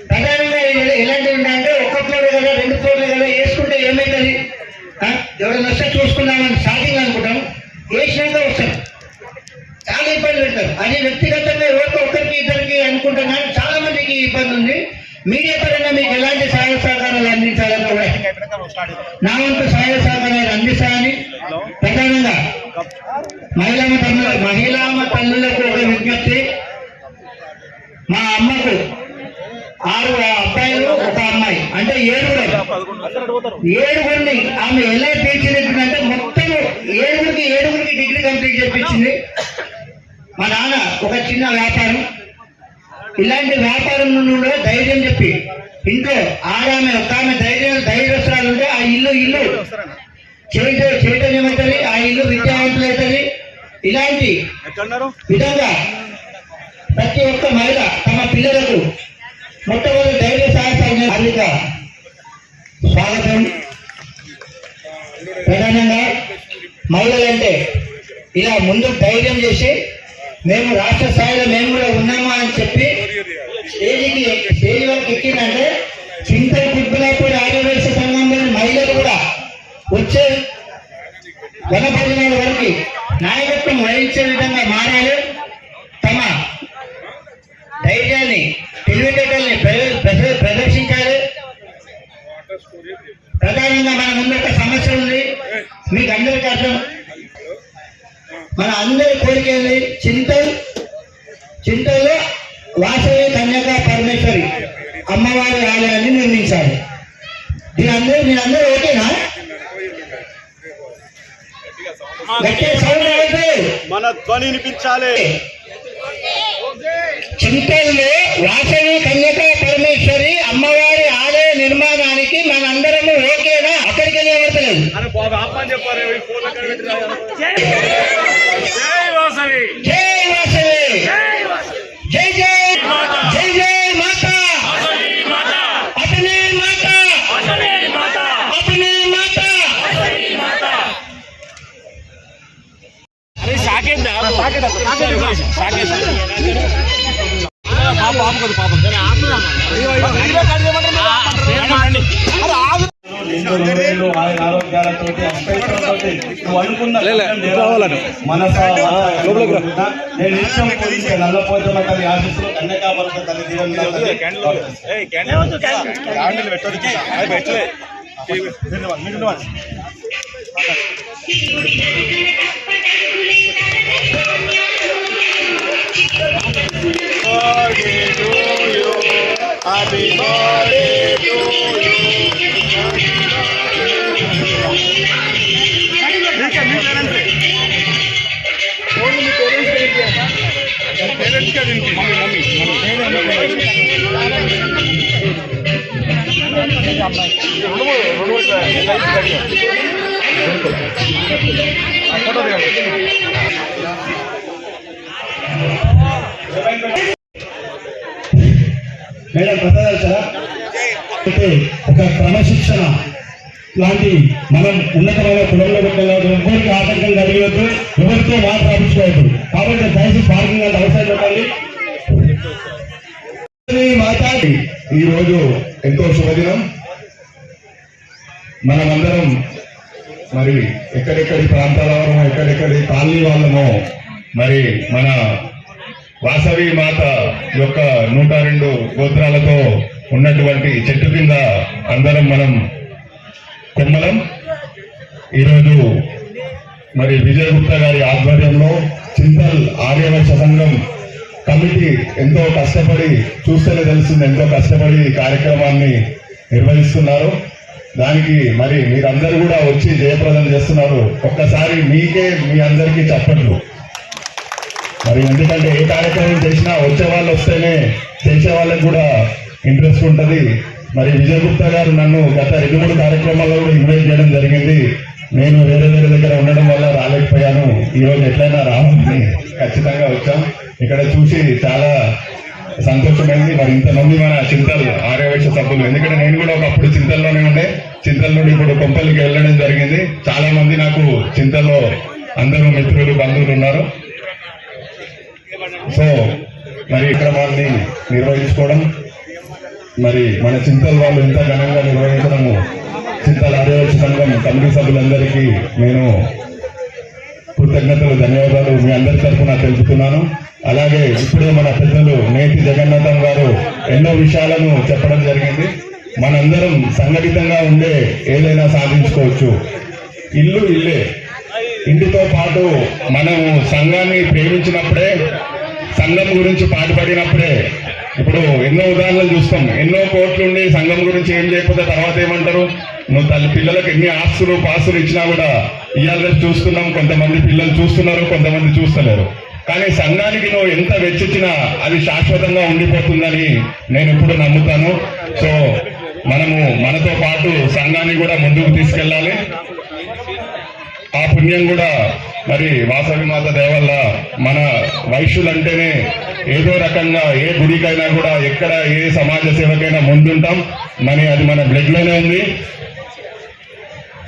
ప్రధానంగా ఎలాంటివి ఉంటాయంటే 1 ఫ్లోర్ కదా 2 ఫ్లోర్లు కదా వేసుకుంటే ఏమవుతుంది, ఎవరైనా వస్తే చూసుకున్నామని స్టార్టింగ్ అనుకుంటాం, వేసినాక వస్తాం చాలా ఇబ్బంది పెడతారు. అది వ్యక్తిగతంగా ఎవరికో ఒక్కరికి ఇద్దరికి అనుకుంటాం కానీ చాలా మందికి ఇబ్బంది ఉంది. మీడియా పరంగా మీకు ఎలాంటి సహాయ సహకారాలు అందించాలని నా వంతు సహాయ సహకారాలు అందిస్తానని ప్రధానంగా మహిళా తల్లులకు ఒక విజ్ఞప్తి. మా అమ్మకు 6 అబ్బాయిలు 1 అమ్మాయి, అంటే 7గురిని ఆమె ఎలా తీర్చిదిద్దిందంటే మొత్తం 7గురికి డిగ్రీ కంప్లీట్ చేయించింది. మా నాన్న ఒక చిన్న వ్యాపారం, ఇలాంటి వ్యాపారం నుండి కూడా ధైర్యం చెప్పి ఇంట్లో ఆమె ఒక ఆమె ధైర్యస్తురాలు ఉంటే ఆ ఇల్లు చైతన్యమవుతుంది, ఆ ఇల్లు విద్యావంతులు అవుతుంది. ఇలాంటి విధంగా ప్రతి ఒక్క మహిళ తమ పిల్లలకు మొట్టమొదటి ధైర్య సాహసాన్ని హార్దిక స్వాగతం. ప్రధానంగా మహిళలంటే ఇలా ముందు ధైర్యం చేసి మేము రాష్ట్ర స్థాయిలో మేము కూడా ఉన్నాము అని చెప్పి స్టేజ్ వరకు ఎక్కిందంటే చింతల్ కుబ్బులాపూడి ఆదివాసీ సంఘంలోని మహిళలు కూడా వచ్చే వనభోజనాల వరకు నాయకత్వం వహించే విధంగా మారాలి. తమ ధైర్యాన్ని తెలివితేటల్ని ప్రదర్శించాలి. ప్రధానంగా మన ముందు ఒక సమస్య ఉంది, మీకు అందరికీ అర్థం. మన అందరి కోరిక ఏంది, చింతల్లో వాసవి కన్యకా పరమేశ్వరి అమ్మవారి ఆలయాన్ని నిర్మించాలి. మీరందరూ ఓకేనా? గట్టిగా సౌండ్ అయితే మన ధ్వని వినిపించాలి. చింతల్లో వాసవి కన్యకా పరమేశ్వరి అమ్మవారి ఆలయ నిర్మాణానికి మనందరము ఓకేనా? అక్కడికి వెళ్ళవడతలేదు. జై వాసవి, జై వాసవి, జై జై జై జై మాతా, అతనే మాతా, అతనే మాతా. ఆరోగ్యాలతో నువ్వు అనుకున్న నేను నిత్యం పూజించే నల్లపోచమ్మ తల్లి ఆశీస్సులు కన్యకాపరత తల్లి మేడం ప్రసాదాలు సార్ ఒక క్రమశిక్షణ లాంటి మనం ఉన్నతమైన కులంలో పెట్టలేదు, ఎవరికి ఆటంకం కలిగవద్దు, ఎవరితో మాట రాపించుకోవద్దు. కాబట్టి దయచేసి పార్కింగ్ అంటే అవసరం పెట్టండి. మాట్లాడి ఈరోజు ఎంతో శుభదినం. మనమందరం మరి ఎక్కడెక్కడి ప్రాంతాల వారమో ఎక్కడెక్కడి కాలనీ వాళ్ళమో మరి మన వాసవి మాత యొక్క 102 గోత్రాలతో ఉన్నటువంటి చెట్టు కింద అందరం మనం కొమ్మలం. ఈరోజు మరి విజయ్ గుప్తా గారి ఆధ్వర్యంలో చింతల్ ఆర్యవైశ్య సంఘం కమిటీ ఎంతో కష్టపడి, చూస్తేనే తెలుస్తుంది ఎంతో కష్టపడి ఈ కార్యక్రమాన్ని నిర్వహిస్తున్నారు. దానికి మరి మీరందరూ కూడా వచ్చి జయప్రదం చేస్తున్నారు. ఒక్కసారి మీకే మీ అందరికీ చప్పట్లు. మరి ఎందుకంటే ఏ కార్యక్రమం చేసినా వచ్చే వాళ్ళు వస్తేనే చేసే వాళ్ళకి కూడా ఇంట్రెస్ట్ ఉంటుంది. మరి విజయ్ గుప్తా గారు నన్ను గత 2-3 కార్యక్రమాల్లో కూడా ఇన్వైట్ చేయడం జరిగింది. నేను వేరే దగ్గర ఉండడం వల్ల రాలేకపోయాను. ఈరోజు ఎట్లయినా రావాలని ఖచ్చితంగా వచ్చాం. ఇక్కడ చూసి చాలా సంతోషమైంది. మరి ఇంతమంది మన చింతల్ ఆర్యవైశ్య సభ్యులు, ఎందుకంటే నేను కూడా ఒకప్పుడు చింతల్లోనే ఉండే, చింతల్ నుండి ఇప్పుడు కొంపల్లికి వెళ్ళడం జరిగింది. చాలా మంది నాకు చింతల్లో అందరూ మిత్రులు, బంధువులు ఉన్నారు. సో మరి ఈ క్రమాన్ని నిర్వహించుకోవడం, మరి మన చింతల్ వాళ్ళు ఇంత ఘనంగా నిర్వహించడము చింతల్ ఆర్యవైశ్య సంఘం కమిటీ సభ్యులందరికీ నేను కృతజ్ఞతలు, ధన్యవాదాలు మీ అందరి తరఫున తెలుపుతున్నాను. అలాగే ఇప్పుడే మన పెద్దలు నేతి జగన్నాథం గారు ఎన్నో విషయాలను చెప్పడం జరిగింది. మనందరం సంఘటితంగా ఉండే ఏదైనా సాధించుకోవచ్చు. ఇల్లు ఇల్లే, ఇంటితో పాటు మనం సంఘాన్ని ప్రేమించినప్పుడే, సంఘం గురించి పాటుపడినప్పుడే. ఇప్పుడు ఎన్నో ఉదాహరణలు చూస్తాం. ఎన్నో కోట్లుండి సంఘం గురించి ఏం చేయకపోతే తర్వాత ఏమంటారు, నువ్వు తల్లి పిల్లలకు ఎన్ని ఆస్తులు పాస్తులు ఇచ్చినా కూడా ఇవాళ చూస్తున్నాం, కొంతమంది పిల్లలు చూస్తున్నారు, కొంతమంది చూస్తలేరు. కానీ సంఘానికి నువ్వు ఎంత వెచ్చిచ్చినా అది శాశ్వతంగా ఉండిపోతుందని నేను ఎప్పుడు నమ్ముతాను. సో మనము మనతో పాటు సంఘాన్ని కూడా ముందుకు తీసుకెళ్ళాలి. ఆ పుణ్యం కూడా మరి వాసవి మాత దయ వల్ల మన వైశ్యులంటేనే ఏదో రకంగా ఏ గుడికైనా కూడా ఎక్కడ ఏ సమాజ సేవకైనా ముందుంటాం. అది మన బ్లడ్ లోనే ఉంది.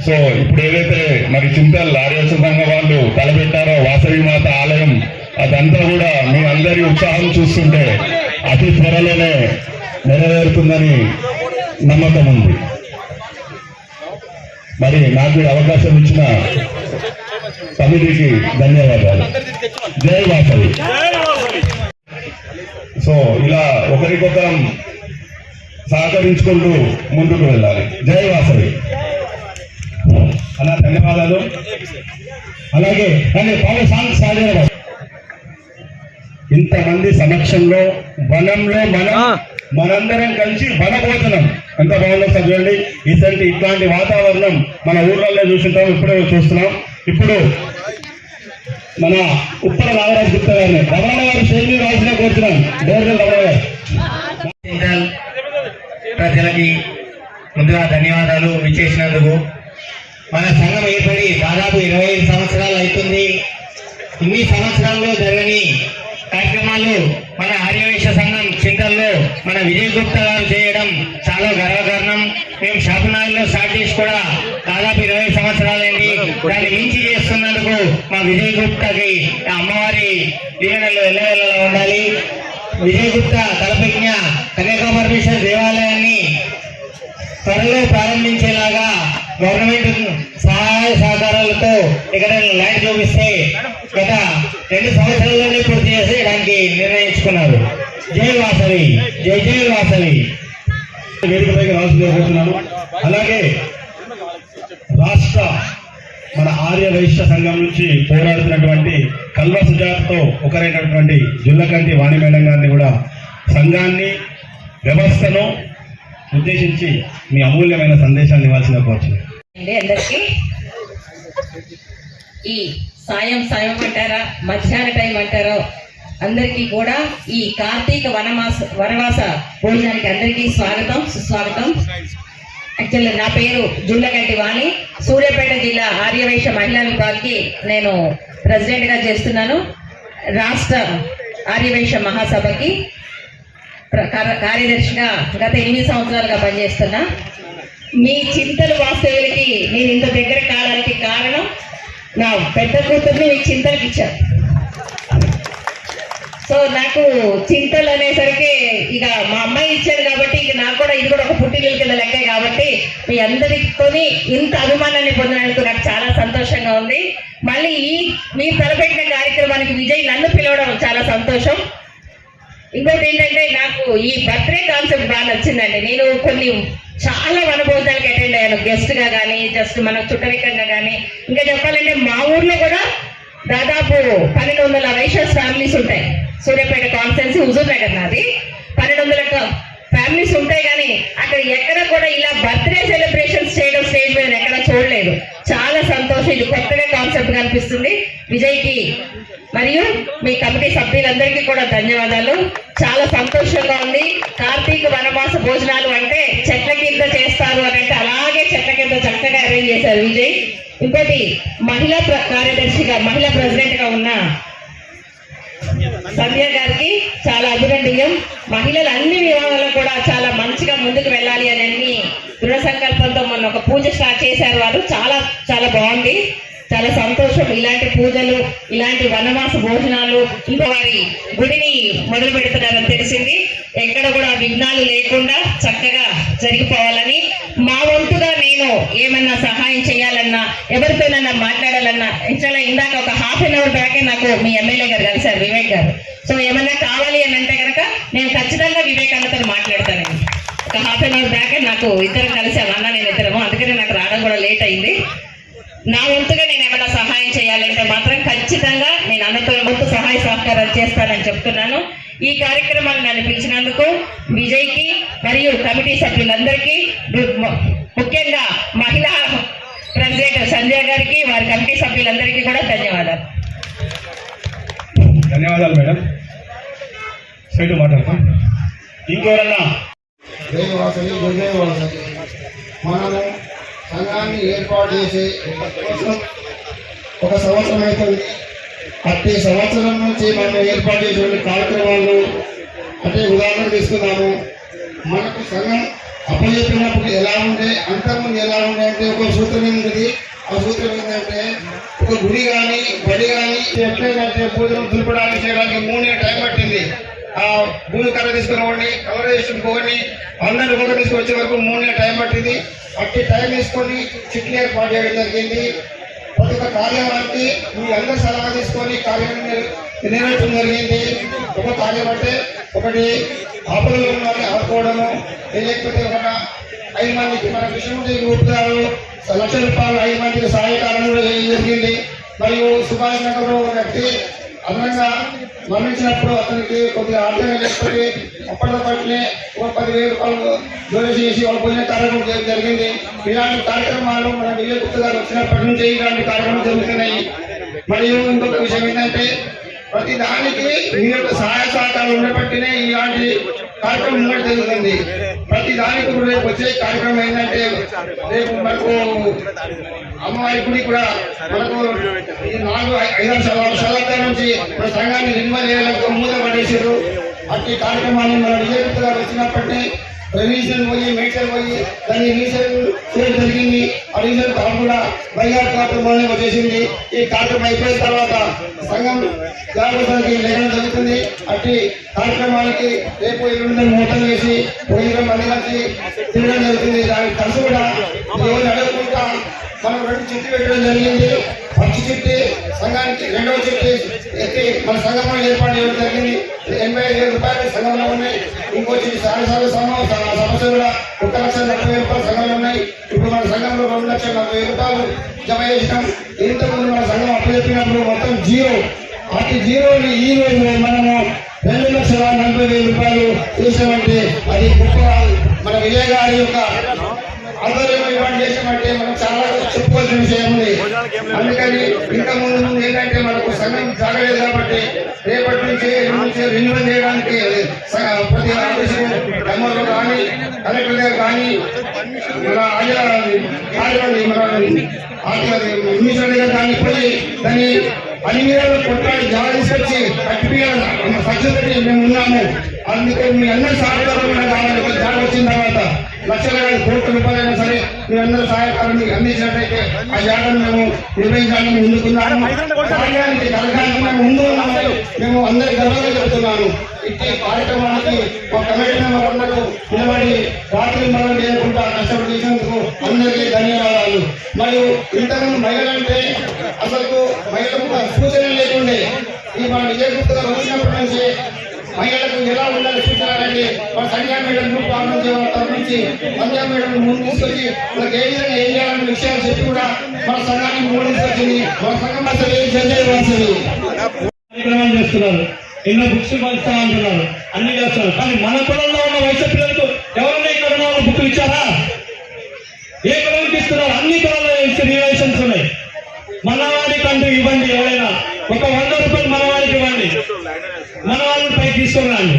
సో ఇప్పుడు ఏదైతే మరి చింతల్ ఆర్యవైశ్య సంఘం వాళ్ళు తలపెట్టారో వాసవి మాత ఆలయం, అదంతా కూడా మీ అందరి ఉత్సాహం చూస్తుంటే అతి త్వరలోనే నెరవేరుతుందని నమ్మకం ఉంది. మరి నాకు అవకాశం ఇచ్చిన కమిటీకి ధన్యవాదాలు. జై వాసవి. సో ఇలా ఒకరికొకరం సహకరించుకుంటూ ముందుకు వెళ్ళాలి. జై వాసవి. అలా ధన్యవాదాలు. అలాగే ఇంతమంది సమక్షంలో వనంలో మనందరం కలిసి వనభోజనం ఎంత బాగుందో చదవండి. ఇట్లాంటి వాతావరణం మన ఊర్లలో చూస్తుంటాం, ఇప్పుడే చూస్తున్నాం. ఇప్పుడు మన ఉప్పల నాగరాజు గుప్తా గారిని రమణ గారు శైలి రాసిన కోరుతున్నాం. డోర్గల్ రమణ గారు. ప్రజలకి ముందుగా ధన్యవాదాలు విచ్చేసినందుకు. మన సంఘం ఏర్పడి దాదాపు 25 సంవత్సరాలు అవుతుంది. ఇన్ని సంవత్సరాల్లో జరగని కార్యక్రమాలు మన ఆర్యవైశ్య సంఘం చింతల్లో మన విజయ్ గుప్తా గారు చేయడం చాలా గర్వకారణం. మేము షాపునాల్లో స్టార్ట్ చేసి కూడా దాదాపు 20 సంవత్సరాలైంది. దాన్ని మించి చేస్తున్నందుకు మా విజయ్ గుప్తాకి అమ్మవారి దీవెనలు ఎల్లవేళలా ఉండాలి. విజయ్ గుప్తా తలపెట్టిన కన్యాకుమారి పరమేశ్వర దేవాలయాన్ని త్వరలో ప్రారంభించేలాగా గవర్నమెంట్ సహాయ సహకారాలతో ఇక్కడ ల్యాండ్ చూపిస్తే గత 2 సంవత్సరాల్లోనే పూర్తి చేసేయడానికి నిర్ణయించుకున్నారు. జై వాసవి, జై జై వాసవి. వేదికపైకి రావాల్సిందిస్తున్నాను. అలాగే రాష్ట్ర మన ఆర్యవైశ్య సంఘం నుంచి పోరాడుతున్నటువంటి కల్వ సుజాతతో ఒకరైనటువంటి జుల్లకంటి వాణి మేడం గారిని కూడా సంఘాన్ని, వ్యవస్థను ఉద్దేశించి మీ అమూల్యమైన సందేశాన్ని ఇవ్వాల్సిన కోరుతున్నాను. అందరికీ ఈ సాయం అంటారా, మధ్యాహ్న టైం అంటారో, అందరికీ కూడా ఈ కార్తీక వనవాస భోజనానికి అందరికీ స్వాగతం, సుస్వాగతం. యాక్చువల్లీ నా పేరు జుల్లకంటి వాణి. సూర్యాపేట జిల్లా ఆర్యవైశ్య మహిళా విభాగ్కి నేను ప్రెసిడెంట్గా చేస్తున్నాను. రాష్ట్ర ఆర్యవైశ్య మహాసభకి కార్యదర్శిగా గత 8 సంవత్సరాలుగా పనిచేస్తున్నా. మీ చింతలు వాస్తవులకి నేను ఇంత దగ్గర కావడానికి కారణం నా పెద్ద కూతుర్ని మీ చింతలకి ఇచ్చాను. సో నాకు చింతలు అనేసరికి ఇక మా అమ్మాయి ఇచ్చారు కాబట్టి ఇక నాకు కూడా ఇది కూడా ఒక పుట్టిన కింద లెక్కే కాబట్టి మీ అందరితోని ఇంత అభిమానాన్ని పొందినందుకు నాకు చాలా సంతోషంగా ఉంది. మళ్ళీ మీరు తలపెట్టిన కార్యక్రమానికి విజయ్ నన్ను పిలవడం చాలా సంతోషం. ఇంకోటి ఏంటంటే నాకు ఈ బర్త్డే కాన్సెప్ట్ బాగా నచ్చిందండి. నేను కొన్ని చాలా వనభోజనాలకు అటెండ్ అయ్యాను, గెస్ట్ గా కానీ జస్ట్ మనకు చుట్టరికంగా కానీ. ఇంకా చెప్పాలంటే మా ఊర్లో కూడా దాదాపు 1200 వైశ్యస్ ఫ్యామిలీస్ ఉంటాయి. సూర్యాపేట కాన్స్టెన్సీ హుజూర్ నగర్ నాది. 1200 ఫ్యామిలీస్ ఉంటాయి కానీ అక్కడ ఎక్కడ కూడా ఇలా బర్త్డే సెలబ్రేషన్స్ చేయడం స్టేజ్ మీద ఎక్కడ చూడలేదు. చాలా సంతోషం. ఇది కొత్తగా కాన్సెప్ట్ కనిపిస్తుంది. విజయ్కి మరియు మీ కమిటీ సభ్యులందరికీ కూడా ధన్యవాదాలు. చాలా సంతోషంగా ఉంది. కార్తీక వనవాస భోజనాలు అంటే చెట్ల కింద చేస్తారు అని అంటే అలాగే చెట్ల కింద చక్కగా అరేంజ్ చేశారు విజయ్. ఇంకోటి మహిళా కార్యదర్శిగా మహిళా ప్రెసిడెంట్ గా ఉన్న సంధ్య గారికి చాలా అభినందనీయం. మహిళలు అన్ని విభాగాల్లో కూడా చాలా మంచిగా ముందుకు వెళ్ళాలి అని అన్ని దృఢ సంకల్పంతో మొన్న ఒక పూజ స్టార్ట్ చేశారు వారు. చాలా చాలా బాగుంది. చాలా సంతోషం. ఇలాంటి పూజలు, ఇలాంటి వనవాస భోజనాలు ఇంకా వారి గుడిని మొదలు పెడుతున్నారని తెలిసింది. ఎక్కడ కూడా విఘ్నాలు లేకుండా చక్కగా జరిగిపోవాలని మా వంతుగా నేను ఏమన్నా సహాయం చేయాలన్నా, ఎవరితోనన్నా మాట్లాడాలన్నా, ఇందాక ఒక ½ an hour బ్యాకే నాకు మీ ఎమ్మెల్యే గారు కలిశారు, వివేక్ గారు. సో ఏమన్నా కావాలి అని అంటే కనుక నేను ఖచ్చితంగా వివేక్ అన్నతో మాట్లాడతానండి. ఒక ½ an hour బ్యాకే నాకు ఇద్దరం కలిసాము, అన్న నేను ఇద్దరము. అందుకనే నాకు రావడం కూడా లేట్ అయింది. నా వంతుగా నేను ఏమైనా సహాయం చేయాలంటే మాత్రం ఖచ్చితంగా నేను అన్నతో వంతు సహాయ సహకారాలు చేస్తానని చెప్తున్నాను. ఈ కార్యక్రమాన్ని నన్ను పిలిచినందుకు విజయ్కి మరియు కమిటీ సభ్యులందరికీ, ముఖ్యంగా మహిళా ప్రెసిడెంట్ సంధ్య గారికి, వారి కమిటీ సభ్యులందరికీ కూడా ధన్యవాదాలు. ధన్యవాదాలు మేడం. సైడ్ మాట్లాడతాం. ఇంకెవరన్నా మనము సంఘాన్ని ఏర్పాటు చేసి ఒక సంవత్సరం అవుతుంది. ప్రతి సంవత్సరం నుంచి మనం ఏర్పాటు చేసేటువంటి కార్యక్రమాలు అంటే ఉదాహరణ తీసుకున్నాము. మనకు సంఘం అప్పచెప్పినప్పుడు ఎలా ఉండే, అంతకుముందు ఎలా ఉండే అంటే ఒక సూత్రం ఉంటుంది. ఆ సూత్రం ఏంటంటే ఒక గుడి కానీ బడి కానీ ఎట్లయితే పూజలు దులపడానికి చేయడానికి 3 నెలలు టైం పట్టింది. ఆ భూమి కర్ర తీసుకుని కవర్ చేసుకుని అందరూ కూడా తీసుకొచ్చే వరకు 3 నెలలు టైం పట్టింది. అట్టి టైం తీసుకొని చిట్లు ఏర్పాటు చేయడం జరిగింది. ప్రతి ఒక్క కార్యక్రమానికి మీ అందరూ సలహా తీసుకొని కార్యక్రమం నిర్వహించడం జరిగింది. ఒక కార్యం అంటే ఒకటి ఆపదలో ఉన్న వాళ్ళని ఆడుకోవడము, లేకపోతే ఒక 5 మందికి మన కృష్ణమూర్తి గ్రూప్ గారు ₹1,00,000 5 మందికి సహాయకారం కూడా చేయడం జరిగింది. మరియు సుభాష్ నగర్లో ఒక వ్యక్తి అదనంగా మరణించినప్పుడు అతనికి కొద్దిగా ఆర్థికంగా లేకపోతే అప్పటికప్పటినే ఒక ₹10,000 డొనేషన్ చేసి వాళ్ళు పోయిన కార్యక్రమం చేయడం జరిగింది. ఇలాంటి కార్యక్రమాలు మన విజయ్ గుప్తా గారు వచ్చినప్పటి నుంచి ఇలాంటి కార్యక్రమాలు జరుగుతున్నాయి. మరియు ఇంకొక విషయం ఏంటంటే ప్రతి దానికి మీ యొక్క సహాయ సహకారాలు ఉండబట్టినే ఇలాంటి కార్యక్రమం ముందు జరుగుతుంది. ప్రతి దానికి రేపు వచ్చే కార్యక్రమం ఏంటంటే రేపు మనకు అమ్మవారి గుడి కూడా మనకు 4-5 శతాబ్దాల నుంచి మన సంఘాన్ని రిన్యూవల్ చేయడానికి మూత పడేసారు. అట్టి కార్యక్రమాన్ని మన విజయ్ గుప్తా గారు వచ్చినప్పటినీ రివిజన్ పోయి మెడికల్ పోయి దాన్ని రీసెల్ చేయడం జరిగింది. ఆ రీసెల్ కార్డు కూడా బైఆర్ కార్యక్రమాన్ని వచ్చేసింది. ఈ కార్యక్రమం అయిపోయిన తర్వాత సంఘం జాగ్రత్తకి లేఖనం జరుగుతుంది. అట్టి కార్యక్రమానికి రేపు 200 మూటలు వేసి 20 మంది కలిసి తిరగడం జరుగుతుంది. దానికి ఖర్చు కూడా ఎవరు అడగకుండా మనం 2 చిట్లు పెట్టడం జరిగింది. ఫస్ట్ చిట్టి సంఘానికి, రెండవ చిట్టి ఎత్తి మన సంఘంలో ఏర్పాటు చేయడం జరిగింది. ₹85,000 సంఘంలో ఉన్నాయి. ఇంకో చిట్టి సమస్య కూడా ₹1,40,000 సంఘంలో ఉన్నాయి. ఇప్పుడు మన సంఘంలో ₹2,40,000 జమ చేసినాం. ఇంతకుముందు మన సంఘం అప్పు చెప్పినప్పుడు మొత్తం జీరో. అతి జీరోని ఈ రోజు మనము ₹2,40,000 చేసామంటే అది గొప్పగా మన విజయ్ గారి యొక్క ఆధ్వర్యంలో ఇవాళ చేసామంటే మనం చాలా చెప్పుకోవాల్సిన విషయం ఉంది. అందుకని ఇంకా ముందు ఏంటంటే మనకు సమయం జరగలేదు కాబట్టి రేపటి నుంచి రెన్యువల్ చేయడానికి ప్రతి ఆఫీసు ఎమ్మెల్యే కానీ కలెక్టర్ గారు కానీ మన మినిస్టర్ దగ్గర కానీ పోయి దాన్ని అన్ని విధాలు కొట్లాడి జాగా తీసుకొచ్చి సక్సెస్ పెట్టి మేము ఉన్నాము. అందుకే మీ అందరి సహకారం కావాలి. జాగా వచ్చిన తర్వాత లక్షల కోట్ల రూపాయలైనా సరే మీ అందరి సహాయకారం మీకు అందించినట్టయితే ఆ జాగాను మేము నిర్వహించాలని ముందుకున్నాము. మేము ముందు ఉన్నామని మేము అందరి గర్వంగా చెబుతున్నాను. ఇట్టి కార్యక్రమానికి మా కమిటీ మెంబర్లకు నిలబడి రాత్రి మనం లేకుండా కష్టపడి చేసినందుకు అందరికీ ధన్యవాదాలు. మరియు ఇంతకుముందు మహిళలంటే అసలు మహిళలకు సూచన లేకుండే ఈ మన విజయగుప్తగా వచ్చినప్పటి నుంచి మహిళలకు ఎలా ఉండాలి సూచనలండి మన సంధ్యా మేడం నుంచి సంధ్యా మేడం ముందు తీసుకొచ్చి మనకు ఏ విధంగా ఏం చేయాలనే విషయాలు చెప్పి కూడా మన సంఘానికి ముందు తీసుకొచ్చింది. మన సంఘం అసలు ఏం చేయవలసింది కార్యక్రమాలు చేస్తున్నారు. ఎన్నో బుక్స్ పంచుతా అంటున్నారు, అన్ని చేస్తున్నారు. కానీ మన కులంలో ఉన్న వయసు పిల్లలకు ఎవరైనా ఈ కరోనాలో బుక్లు ఇచ్చారా? ఏ కులానికి ఇస్తున్నారు? అన్ని కులాల్లో రిలేషన్స్ ఉన్నాయి. మనవాడికంటూ ఇవ్వండి. ఎవరైనా ఒక 100 రూపాయలు మనవాడికి ఇవ్వండి. మన వాళ్ళని పైకి తీసుకురండి.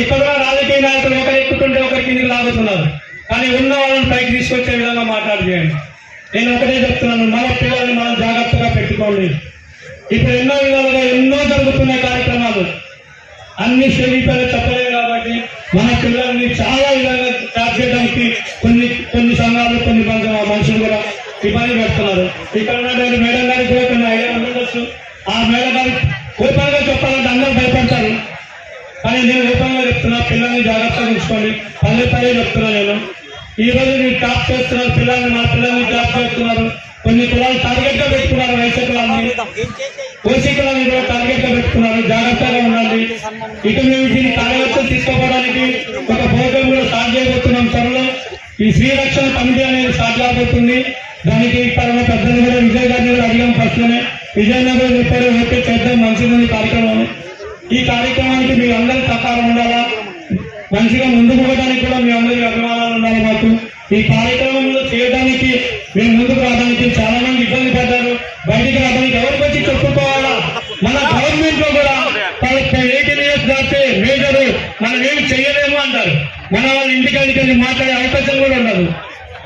ఇక్కడ రాజకీయ నాయకులు ఒకరు ఎక్కుతుంటే ఒకరి కిందికి లాగుతున్నారు. కానీ ఉన్న వాళ్ళని పైకి తీసుకొచ్చే విధంగా మాట్లాడి చేయండి. నేను ఒకటే చెప్తున్నాను, మన పిల్లల్ని మనం జాగ్రత్తగా పెట్టుకోండి. ఇప్పుడు ఎన్నో విధాలుగా ఎన్నో జరుగుతున్న కార్యక్రమాలు అన్ని స్టేజీపైన చెప్పలేము కాబట్టి మన పిల్లల్ని చాలా విధంగా ట్యాప్ చేయడానికి కొన్ని సంఘాలు కొన్ని మనుషులు కూడా ఇబ్బంది పెడుతున్నారు. ఇక్కడ ఉన్నటువంటి మేడం గారికి కూడా కొన్ని ఐడియా ఉండొచ్చు. ఆ మేడం గారికి ఓపెన్ గా చెప్పాలంటే అందరూ భయపడతారు. కానీ నేను ఓపెన్ గా చెప్తున్నా, పిల్లల్ని జాగ్రత్తగా ఉంచుకోండి. పల్లె చెప్తున్నా. నేను ఈ రోజు మీరు ట్యాప్ చేస్తున్నారు పిల్లల్ని, మా పిల్లల్ని ట్యాప్ చేస్తున్నారు. కొన్ని కులాలు టార్గెట్ గా పెట్టుకున్నారు, వైశ్య కులాన్ని, ఓసీ కులాన్ని కూడా టార్గెట్ గా పెట్టుకున్నారు. జాగ్రత్తగా ఉండాలి. ఇక మేము దీన్ని కార్యవర్తలు తీసుకోవడానికి ఒక ప్రోగ్రాం కూడా స్టార్ట్ చేయబోతున్నాం త్వరలో. ఈ శ్రీరక్షణ కమిటీ అనేది స్టార్ట్ కాబోతుంది. దానికి ఇక్కడ పెద్దలు కూడా విజయ్ గారిని కూడా అడిగాం. ఫస్ట్ లోనే విజయనగరం చెప్పారు, ఓకే చేద్దాం, మంచిది కార్యక్రమం. ఈ కార్యక్రమానికి మీ అందరి సహకారం ఉండాలా, మంచిగా ముందుకు పోవడానికి కూడా మీ అందరికి అభిమానాలు ఉండాలి. మాకు ఈ కార్యక్రమంలో చేయడానికి మేము ముందుకు రావడానికి చాలా మంది ఇబ్బంది పడ్డారు. బయటికి రావడానికి ఎవరికి వచ్చి చెప్పుకోవాలా? మన గవర్నమెంట్ లో కూడా 18 years దాటితే మేజర్ మనం ఏమి చేయలేము అంటారు. మన వాళ్ళ ఇంటికి మాట్లాడే అవకాశం కూడా ఉండదు.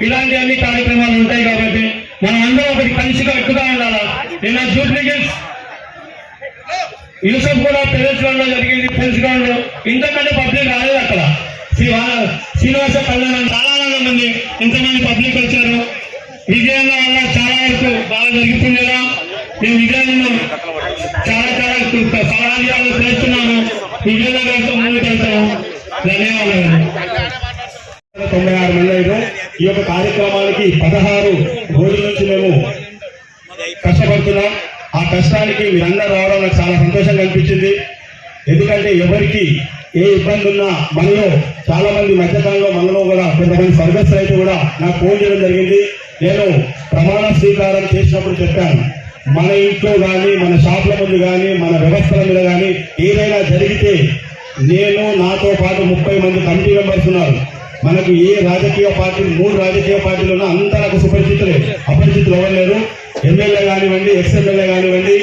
ఇలాంటి అన్ని కార్యక్రమాలు ఉంటాయి కాబట్టి మనం అందరం ఒకటి కలిసిగా ఎక్కువగా ఉండాలా. నిన్న జూబ్లీహిల్స్ యూసఫ్ కూడా పెరస్ గ్రౌండ్ లో జరిగింది. పెరస్ గ్రౌండ్ లో ఇంతకంటే పబ్లిక్ రాలేదు. అక్కడ శ్రీనివాస కళ్యాణం చాలా మంది ఇంతమంది పబ్లిక్ వచ్చారు. విజయంలో వల్ల చాలా వరకు బాగా జరుగుతుంది కదా. మేము విజయంలో చాలా సమాజాలు చేస్తున్నాము. విజయంలో గారితో ముందుకు వెళ్తాము. ధన్యవాదాలు. 96 మంది అయితే ఈ యొక్క కార్యక్రమానికి 16 రోజుల నుంచి మేము కష్టపడుతున్నాం. ఆ కష్టానికి మీరందరూ రావడం నాకు చాలా సంతోషంగా అనిపించింది. ఎందుకంటే ఎవరికి ఏ ఇబ్బంది ఉన్నా మనలో చాలా మంది మధ్యకాలంలో మనలో కూడా కొంతమంది స్వర్గస్థులు అయితే కూడా నాకు ఫోన్ చేయడం జరిగింది. నేను ప్రమాణ స్వీకారం చేసినప్పుడు చెప్పాను, మన ఇంట్లో కానీ మన షాపుల ముందు కానీ మన వ్యవస్థల మీద కానీ ఏదైనా జరిగితే నేను నాతో పాటు 30 మంది కమిటీ మెంబర్స్ ఉన్నారు. మనకు ఏ రాజకీయ పార్టీలు 3 రాజకీయ పార్టీలు ఉన్నా అంతా నాకు సుపరిచితులే, అపరిచితులు ఎవరు లేరు. ఎమ్మెల్యే కానివ్వండి, ఎక్స్ఎమ్మెల్యే కానివ్వండి,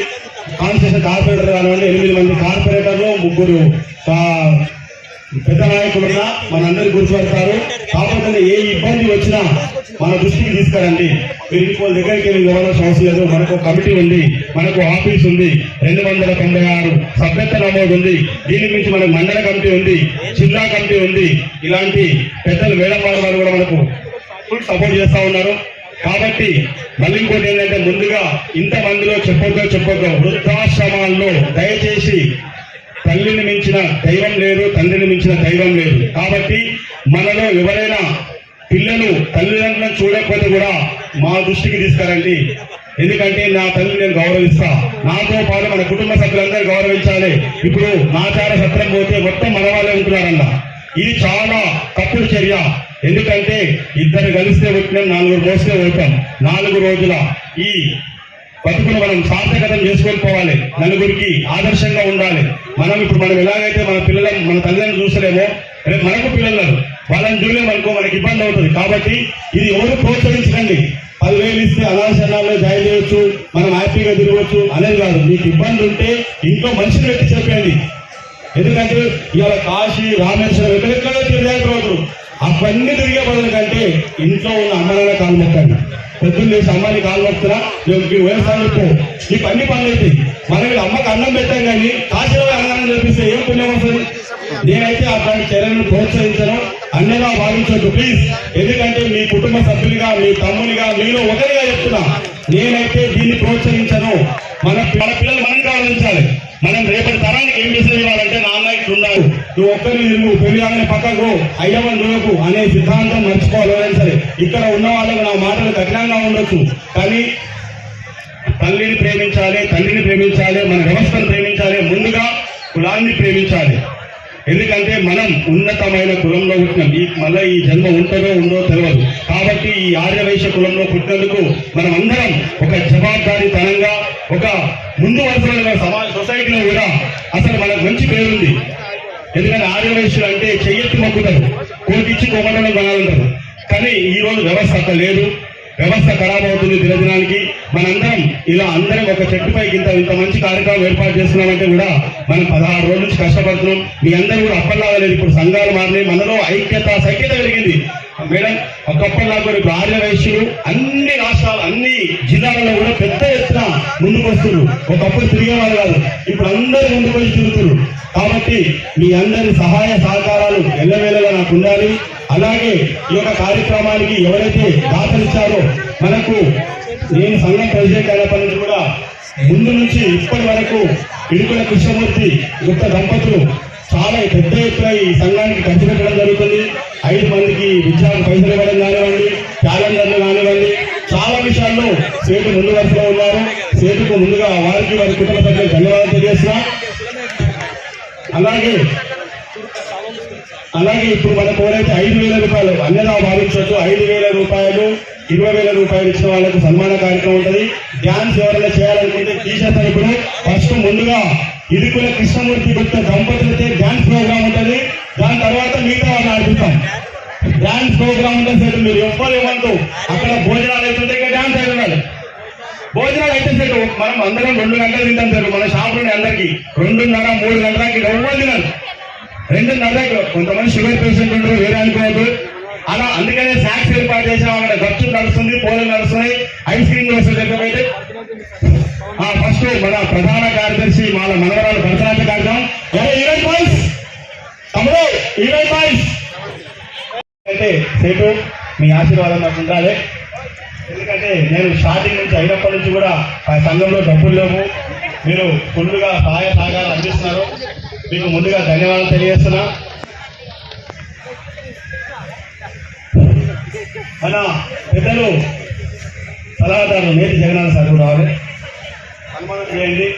కాన్స్టిట్యూషన్ కార్పొరేటర్ కానివ్వండి, 8 మంది కార్పొరేటర్లు, 3 పెద్ద నాయకులున్నా మనందరూ గుర్తుపడతారు. కాకపోతే ఏ ఇబ్బంది వచ్చినా మన దృష్టికి తీసుకురండి. మీరు ఇంకో దగ్గరికి వెళ్ళి ఇవ్వాల్సిన అవసరం లేదు. మనకు కమిటీ ఉంది, మనకు ఆఫీస్ ఉంది, 296 సభ్యత్వ నమోదు ఉంది. దీని గురించి మనకు మండల కమిటీ ఉంది, జిల్లా కమిటీ ఉంది. ఇలాంటి పెద్దలు మేడం వారు కూడా మనకు ఫుల్ సపోర్ట్ చేస్తా ఉన్నారు. కాబట్టి మళ్ళీ ఇంకోటి ఏంటంటే, ముందుగా ఇంతమందిలో చెప్పొద్దు వృద్ధాశ్రమాల్లో దయచేసి తల్లిని మించిన దైవం లేదు, తండ్రిని మించిన దైవం లేదు. కాబట్టి మనలో ఎవరైనా పిల్లలు తల్లిదండ్రులను చూడకపోతే కూడా మా దృష్టికి తీసుకురండి. ఎందుకంటే నా తల్లిని నేను గౌరవిస్తా, నాతో పాటు మన కుటుంబ సభ్యులందరూ గౌరవించాలి. ఇప్పుడు నాచార సత్రం పోతే మొత్తం మన వాళ్ళే ఉంటున్నారన్న, ఇది చాలా తప్పుడు చర్య. ఎందుకంటే ఇద్దరు కలిస్తే పుట్టినాం, 4 మోస్తే పోతాం. 4 రోజుల ఈ బతుకును మనం సార్థకతం చేసుకొని పోవాలి, నలుగురికి ఆదర్శంగా ఉండాలి. మనం ఎలాగైతే మన పిల్లలను మన తల్లిదండ్రులు చూసలేమో రేపు మనకు పిల్లలు వాళ్ళని చూడలేమనుకో మనకి ఇబ్బంది అవుతుంది. కాబట్టి ఇది ఎవరు ప్రోత్సహించకండి. 10,000 ఇస్తే అనాశనాల్లో జాయిన్ చేయొచ్చు, మనం హ్యాపీగా తిరగవచ్చు అనేది కాదు. మీకు ఇబ్బంది ఉంటే ఇంట్లో మనిషిని పెట్టి చెప్పండి. ఎందుకంటే ఇవాళ కాశీ, రామేశ్వరం ఎక్కడెక్కడో తిరిగే రోజులు అవన్నీ తిరిగే బదులు కంటే ఇంట్లో ఉన్న అమ్మనాన్న కాలు మొక్కండి. పొద్దున్న లేచి అమ్మాయిని కాలు వస్తున్నా నీకు వ్యవసాయం చెప్పు నీకు అన్ని పనులు అవుతాయి. మనం వీళ్ళ అమ్మకి అన్నం పెట్టాం కానీ కాశీలో అన్నం చేపిస్తే ఏం పుణ్యం వస్తుంది? నేనైతే అట్లాంటి చర్యలను ప్రోత్సహించను, అన్నగా భావించొద్దు ప్లీజ్. ఎందుకంటే మీ కుటుంబ సభ్యులుగా, మీ తమ్మునిగా, మీలో ఒకరిగా చెప్తున్నా, నేనైతే దీన్ని ప్రోత్సహించను. మన పిల్లలు మనం గౌరవించాలి. మనం రేపటి తరానికి ఏం మెసేజ్ ఇవ్వాలంటే నాన్న ఇట్లున్నారు, నువ్వు ఒక్కరిని నువ్వు పెళ్లి కాగానే పక్కకు అయ్యవని నువ్వు అనే సిద్ధాంతం మర్చిపోవాలి. సరే ఇక్కడ ఉన్న వాళ్ళకు నా మాటలు కఠినంగా ఉండొచ్చు, కానీ తల్లిని ప్రేమించాలి, తండ్రిని ప్రేమించాలి, మన వ్యవస్థను ప్రేమించాలి, ముందుగా కులాన్ని ప్రేమించాలి. ఎందుకంటే మనం ఉన్నతమైన కులంలో పుట్టినాం. మళ్ళీ ఈ జన్మ ఉంటుందో ఉందో తెలియదు. కాబట్టి ఈ ఆర్యవైశ్య కులంలో పుట్టినందుకు మనం అందరం ఒక జవాబాదారీతనంగా, ఒక ముందు వరుసలో సమాజ సొసైటీలో కూడా అసలు మనకు మంచి పేరుంది. ఎందుకంటే ఆర్యవైశ్యులు అంటే చెయ్యెత్తి మొక్కుతారు, కోటిచ్చి కొమ్మటం కొనాలంటారు. కానీ ఈ రోజు వ్యవస్థ అక్కడ లేదు. వ్యవస్థ ఖరాబ్ అవుతుంది దినదినానికి. మనందరం ఇలా అందరం ఒక చెట్టుపైకి ఇంత మంచి కార్యక్రమం ఏర్పాటు చేస్తున్నామంటే కూడా మనం 16 రోజుల నుంచి కష్టపడుతున్నాం. మీ అందరూ కూడా అప్పటిలాగా లేదు, ఇప్పుడు సంఘాలు మారినాయి, మనలో సైక్యత పెరిగింది మేడం. ఒకప్పటిలా కూడా ఇప్పుడు ఆర్యవైశ్యులు అన్ని రాష్ట్రాలు, అన్ని జిల్లాలలో కూడా పెద్ద ఎత్తున ముందుకు వస్తున్నారు. ఒకప్పుడు తిరిగేవాళ్ళు కాదు, ఇప్పుడు అందరూ ముందుకు వచ్చి తిరుగుతున్నారు. కాబట్టి మీ అందరి సహాయ సహకారాలు ఎల్లవేళలా నాకు ఉండాలి. అలాగే ఈ యొక్క కార్యక్రమానికి ఎవరైతే దాతలిచ్చారో మనకు, నేను సంఘం ప్రెసిడెంట్ అయినప్పటి నుంచి కూడా ముందు నుంచి ఇప్పటి వరకు ఇడుకుల కృష్ణమూర్తి గుప్త దంపతులు చాలా పెద్ద ఎత్తున ఈ సంఘానికి ఖర్చు పెట్టడం జరుగుతుంది. 5 మందికి విద్యార్థి పైసలు ఇవ్వడం కానివ్వండి, క్యాలెండర్లు కానివ్వండి, చాలా విషయాల్లో సేటు ముందు వరుసలో ఉన్నారు. సేటుకు ముందుగా వారికి వారి కుటుంబ సభ్యులకు ధన్యవాదాలు తెలియజేస్తున్నా. అలాగే ఇప్పుడు మనకు ఎవరైతే 5,000 రూపాయలు అన్నదా భావించవచ్చు, 5,000 రూపాయలు 20,000 రూపాయలు ఇచ్చిన వాళ్ళకు సన్మాన కార్యక్రమం ఉంటుంది. డ్యాన్స్ ఎవరైనా చేయాలనుకుంటే తీసేస్తారు. ఇప్పుడు ఫస్ట్ ముందుగా ఇడుకుల కృష్ణమూర్తి గుప్త దంపతులతో డ్యాన్స్ ప్రోగ్రామ్ ఉంటుంది. దాని తర్వాత మిగతా వాళ్ళు ఆడిపిస్తాం. డ్యాన్స్ ప్రోగ్రామ్ ఉంటే సరే మీరు ఎవ్వరు ఇవ్వద్దు. అక్కడ భోజనాలు అవుతుంటే ఇక్కడ డ్యాన్స్ అయిపోయినాడు. భోజనాలు అయితే సరే మనం అందరం 2 గంటలు తింటాం సార్. మన షాపులోని అందరికి 2:30, 3 గంటలకి ఎవ్వరు తినాలి. 2:30 కొంతమంది షుగర్ పేషెంట్ ఉంటారు, వేరే అనుకోవద్దు. అలా అందుకనే స్నాక్స్ ఏర్పాటు చేసాం. అక్కడ ఖర్చు నడుస్తుంది, పోలు నడుస్తున్నాయి, ఐస్ క్రీమ్ వస్తుంది. చెప్పైతే ఫస్ట్ మన ప్రధాన కార్యదర్శి వాళ్ళ మనవరాలు భరతనాట్య కార్యక్రమం అంటే సేటు మీ ఆశీర్వాదం నాకు ఉండాలి. ఎందుకంటే నేను స్టార్టింగ్ నుంచి అయినప్పటి నుంచి కూడా సంఘంలో డబ్బులు లేవు, మీరు ఫుల్గా సహాయ సహకారాలు అందిస్తున్నారు. మీకు ముందుగా ధన్యవాదాలు తెలియజేస్తున్నా. మన పెద్దలు సలహాదారు నేటి జగన్నాథ్ సార్ కూడా రావాలి, సన్మానం చేయండి.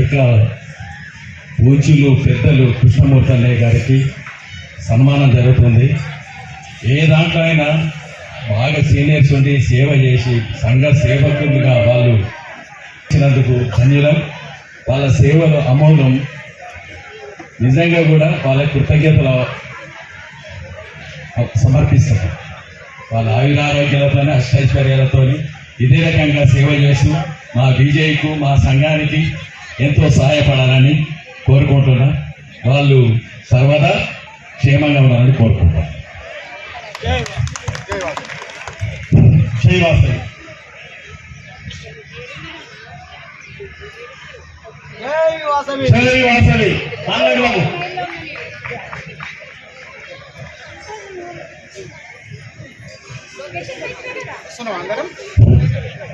ఇక పూజ్యులు పెద్దలు కృష్ణమూర్తి అన్నయ్య గారికి సన్మానం జరుగుతుంది. ఏ దాంట్లో అయినా బాగా సీనియర్స్ ఉండి సేవ చేసి సంఘ సేవకులుగా వాళ్ళు ఇచ్చినందుకు ధన్యులం. వాళ్ళ సేవలు అమూల్యం. నిజంగా కూడా వాళ్ళ కృతజ్ఞతలు సమర్పిస్తారు. వాళ్ళ ఆయురారోగ్యాలతో అష్టైశ్వర్యాలతో ఇదే రకంగా సేవ చేస్తూ మా బీజేపీకు, మా సంఘానికి ఎంతో సహాయపడాలని కోరుకుంటున్నా. వాళ్ళు సర్వదా క్షేమంగా ఉండాలని కోరుకుంటున్నాను.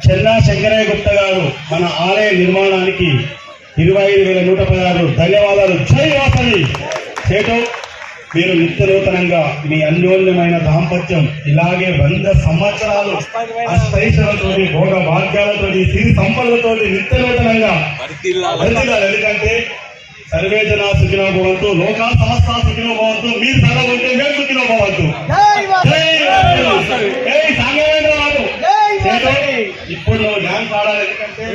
చెల్లా శంకరయ్య గుప్తా గారు మన ఆలయ నిర్మాణానికి 25,116 ధన్యవాదాలు. జై వాసవి. సేటు మీరు నిత్య నూతనంగా మీ అన్యోన్యమైన దాంపత్యం ఇలాగే 100 సంవత్సరాలు అష్టైశ్వర్యాలతోటి, భోగ భాగ్యాలతోటి, సిరి సంపదలతోటి నిత్య నూతనంగా వర్ధిల్లాలి. ఎందుకంటే సర్వే జనా సుఖినో భవంతు, లోకా సమస్త సుఖినో భవంతు. మీరు సర్వ ఉంటే మేము సుఖినో భవంతు. ఇప్పుడు నువ్వు డ్యాన్స్ ఆడాలి. ఎందుకంటే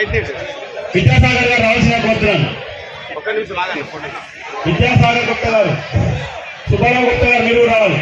విద్యాసాగర్ గారు రావాల్సిన కోరుతున్నాను. విద్యాసాగర్ గుప్తా గారు, సుబ్బారావు గుప్తా గారు మీరు రావాలి.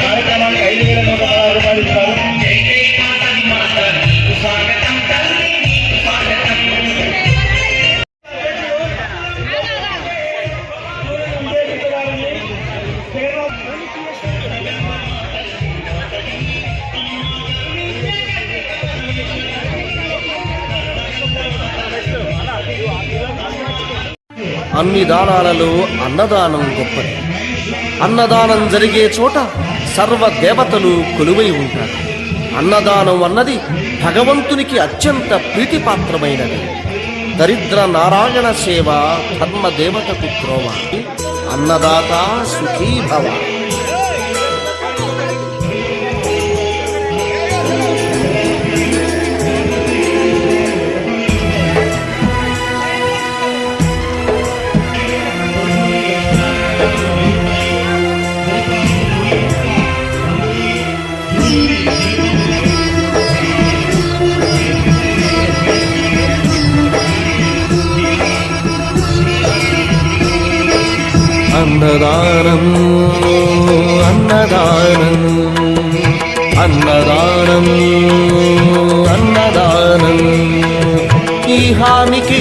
కార్యక్రమానికి 5,116 రూపాయలు ఇస్తారు. అన్ని దానాలలో అన్నదానం గొప్పది. అన్నదానం జరిగే చోట సర్వ దేవతలు కొలువై ఉంటారు. అన్నదానం అన్నది భగవంతునికి అత్యంత ప్రీతిపాత్రమైనది. దరిద్ర నారాయణ సేవ ధర్మదేవతకు త్రోవ. అన్నదాత సుఖీ భవ. అన్నదానం అన్నదానం అన్నదానం అన్నదానం. ఈహానికి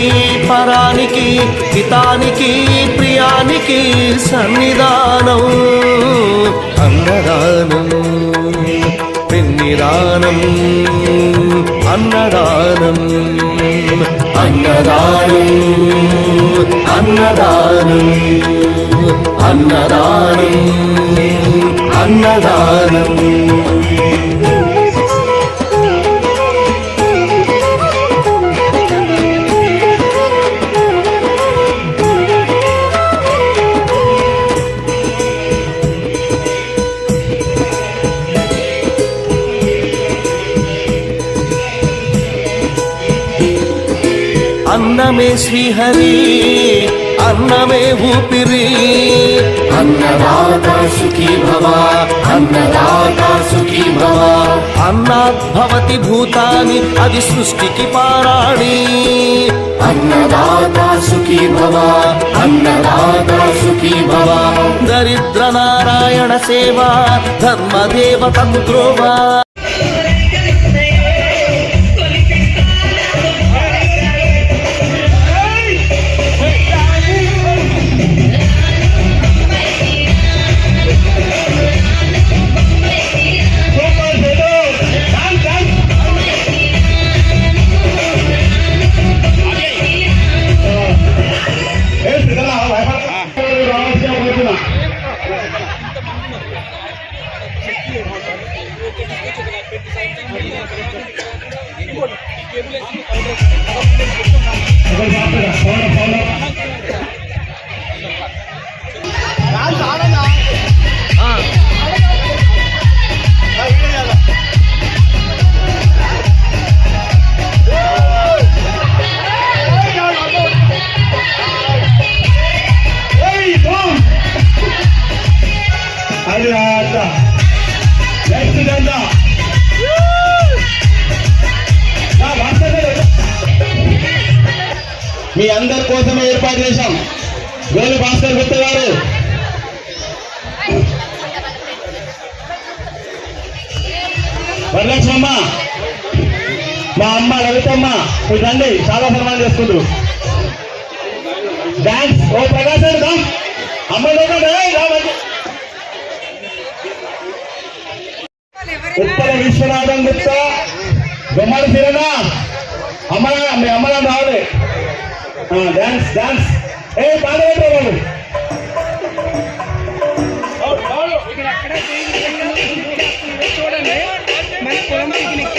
పరానికి హితానికి ప్రియానికి సన్నిధానం. అన్నదానం పెన్నిదానం అన్నదానం అన్నదానం అన్నదానం అన్నదానం అన్నదానం. అన్నమే శ్రీహరి అన్నమే ఊపిరి. అన్నదాత సుఖీ భవ అన్నదాత సుఖీ భవ. అన్నాద్భవతి భూతాని అది సృష్టికి పారాణి. అన్నదాత సుఖీ భవ అన్నదాత సుఖీ భవ. దరిద్ర నారాయణ సేవ ధర్మదేవతకు త్రోవ. మీ అందరి కోసం ఏర్పాటు చేశాం. గోలు భాస్కర్ గుప్తా గారు, వరలక్ష్మమ్మ, మా అమ్మ లలితమ్మ, మీరు రండి, చాలా సన్మానం చేసుకుంటారు. డాన్స్ ఓ ప్రకాశ్ దా అమ్మ ఉత్తర విశ్వనాథం గుప్తా, బొమ్మల సిరణ అమ్మ, మీ అమ్మలా రావాలి. డాన్స్ డాన్స్ ఏ పాడేట వాళ్ళు చూడండి మన పొలం పిక్నిక్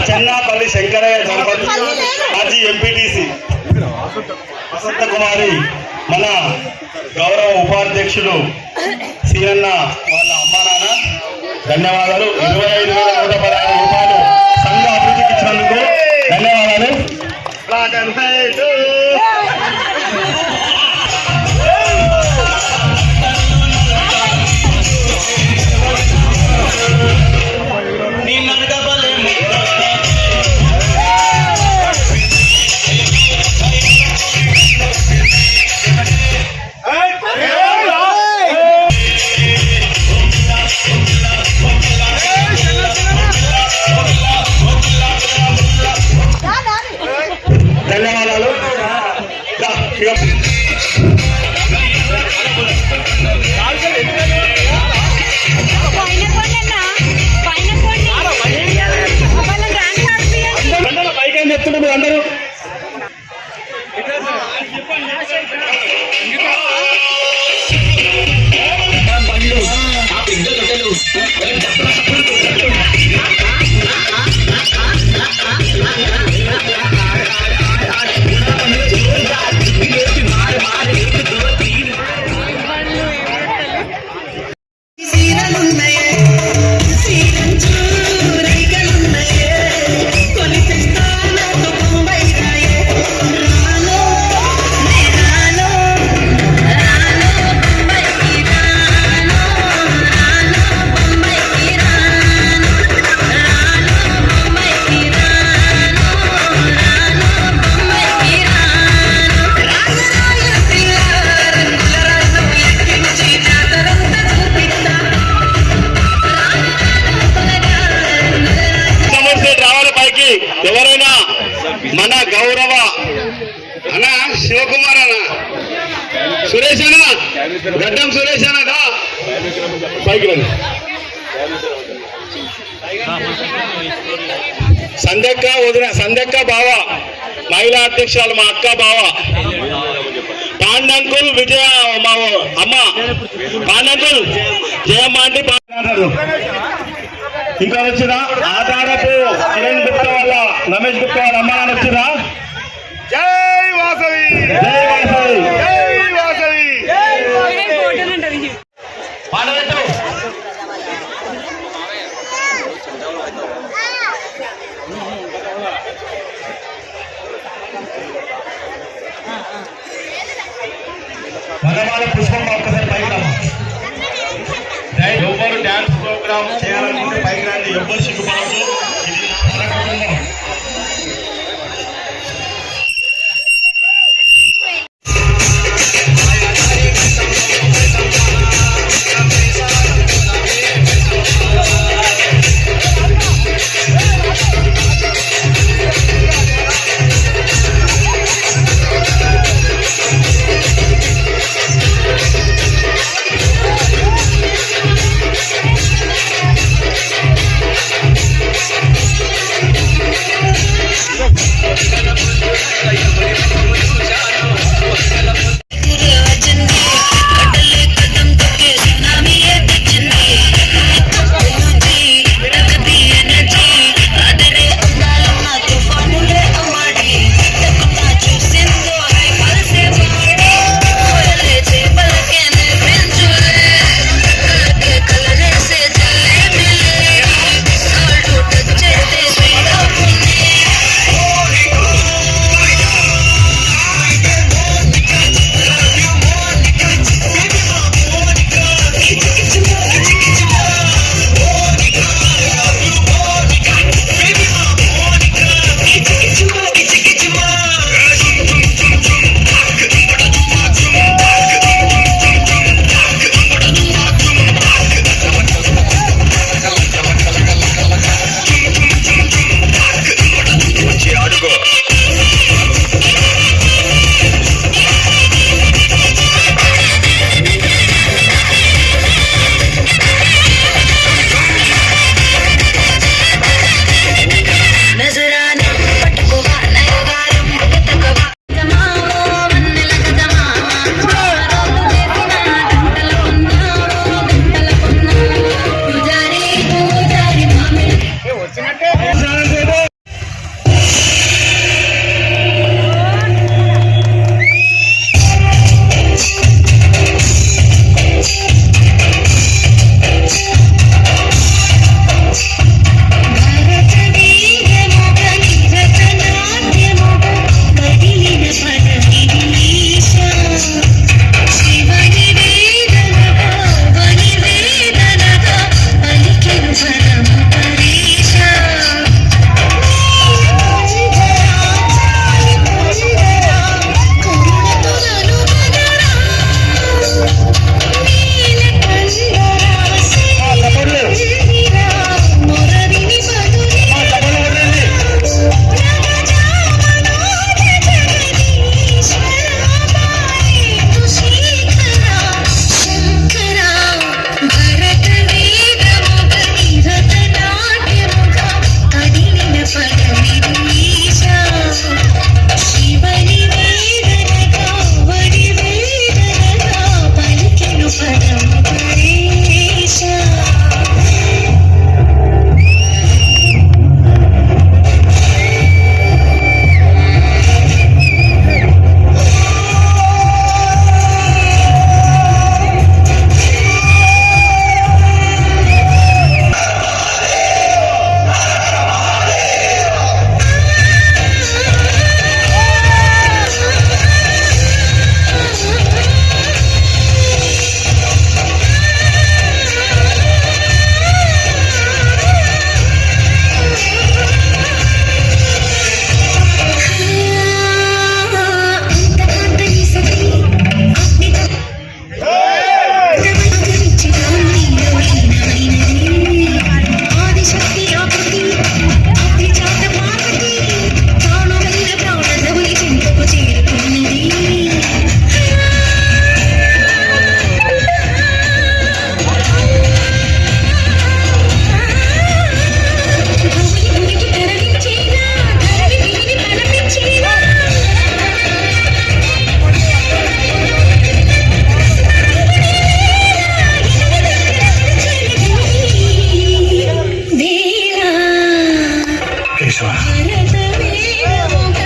చెన్నాపల్లి శంకరయ్య దంపతి మాజీ ఎంపీటీసీ వసంత కుమారి మన గౌరవ ఉపాధ్యక్షులు సీనన్న వాళ్ళ అమ్మా నాన్న ధన్యవాదాలు. 25,116 రూపాయలు సంఘ అభివృద్ధికి ఇచ్చినందుకు ధన్యవాదాలు. ధన్యవాదాలు. పైకి చెప్తుంటే మీరు అందరూ ఎవరైనా మన గౌరవ అన్న శివకుమార్ అన్న సురేష్ అన్న గడ్డం సురేష్ అన్నదా పైకి రండి. సంధ్యక్క వదిన సంధ్యక్క బావ మహిళా అధ్యక్షురాలు మా అక్క బావ పాండంకుల్ విజయ మా అమ్మ పాండంకుల్ జయమ్మ అంటే ఇంకా వచ్చినా ఆధారపు కిరణ్ గుప్తా వాళ్ళ రమేష్ గుప్తా వాళ్ళ అమ్మ నాన్న వచ్చినా జై వాసవి జై వాసవి జై వాసవి మగవాళ్ళ పుష్పం ఒక్కసారి పైకి రామా. ఎవ్వరు డాన్స్ ప్రోగ్రామ్ చేయాలనుకుంటే పైకి రండి. ఎవ్వరు సిగ్గుపడదు. ఇది మన కుటుంబం. చేసావా?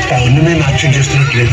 పౌర్ణమి మేము నాట్యం చేస్తున్నట్లేదు.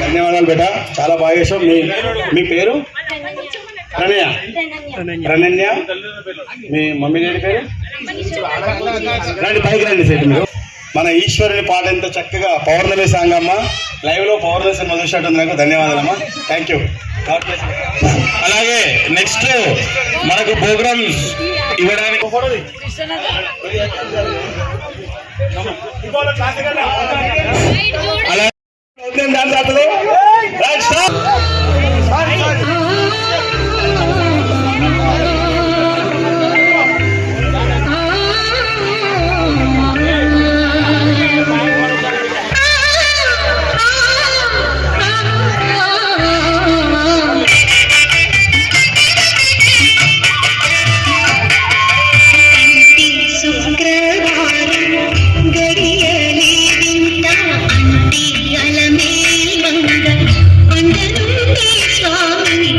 ధన్యవాదాలు బేట, చాలా బాగా చేసాం. మీ పేరు? రణన్య. మీ మమ్మీ డాడీ పేరు? రండి పైకి రండి సేపు. మీరు మన ఈశ్వరుని పాట ఎంత చక్కగా పౌర్ణమి సాంగ్ అమ్మ. లైవ్ లో పౌర్ణమి సినిమా చూసినట్టుంది. నాకు ధన్యవాదాలమ్మా, థ్యాంక్ యూ. అలాగే నెక్స్ట్ మనకు ప్రోగ్రామ్స్ ఇవ్వడానికి అలా స్వామి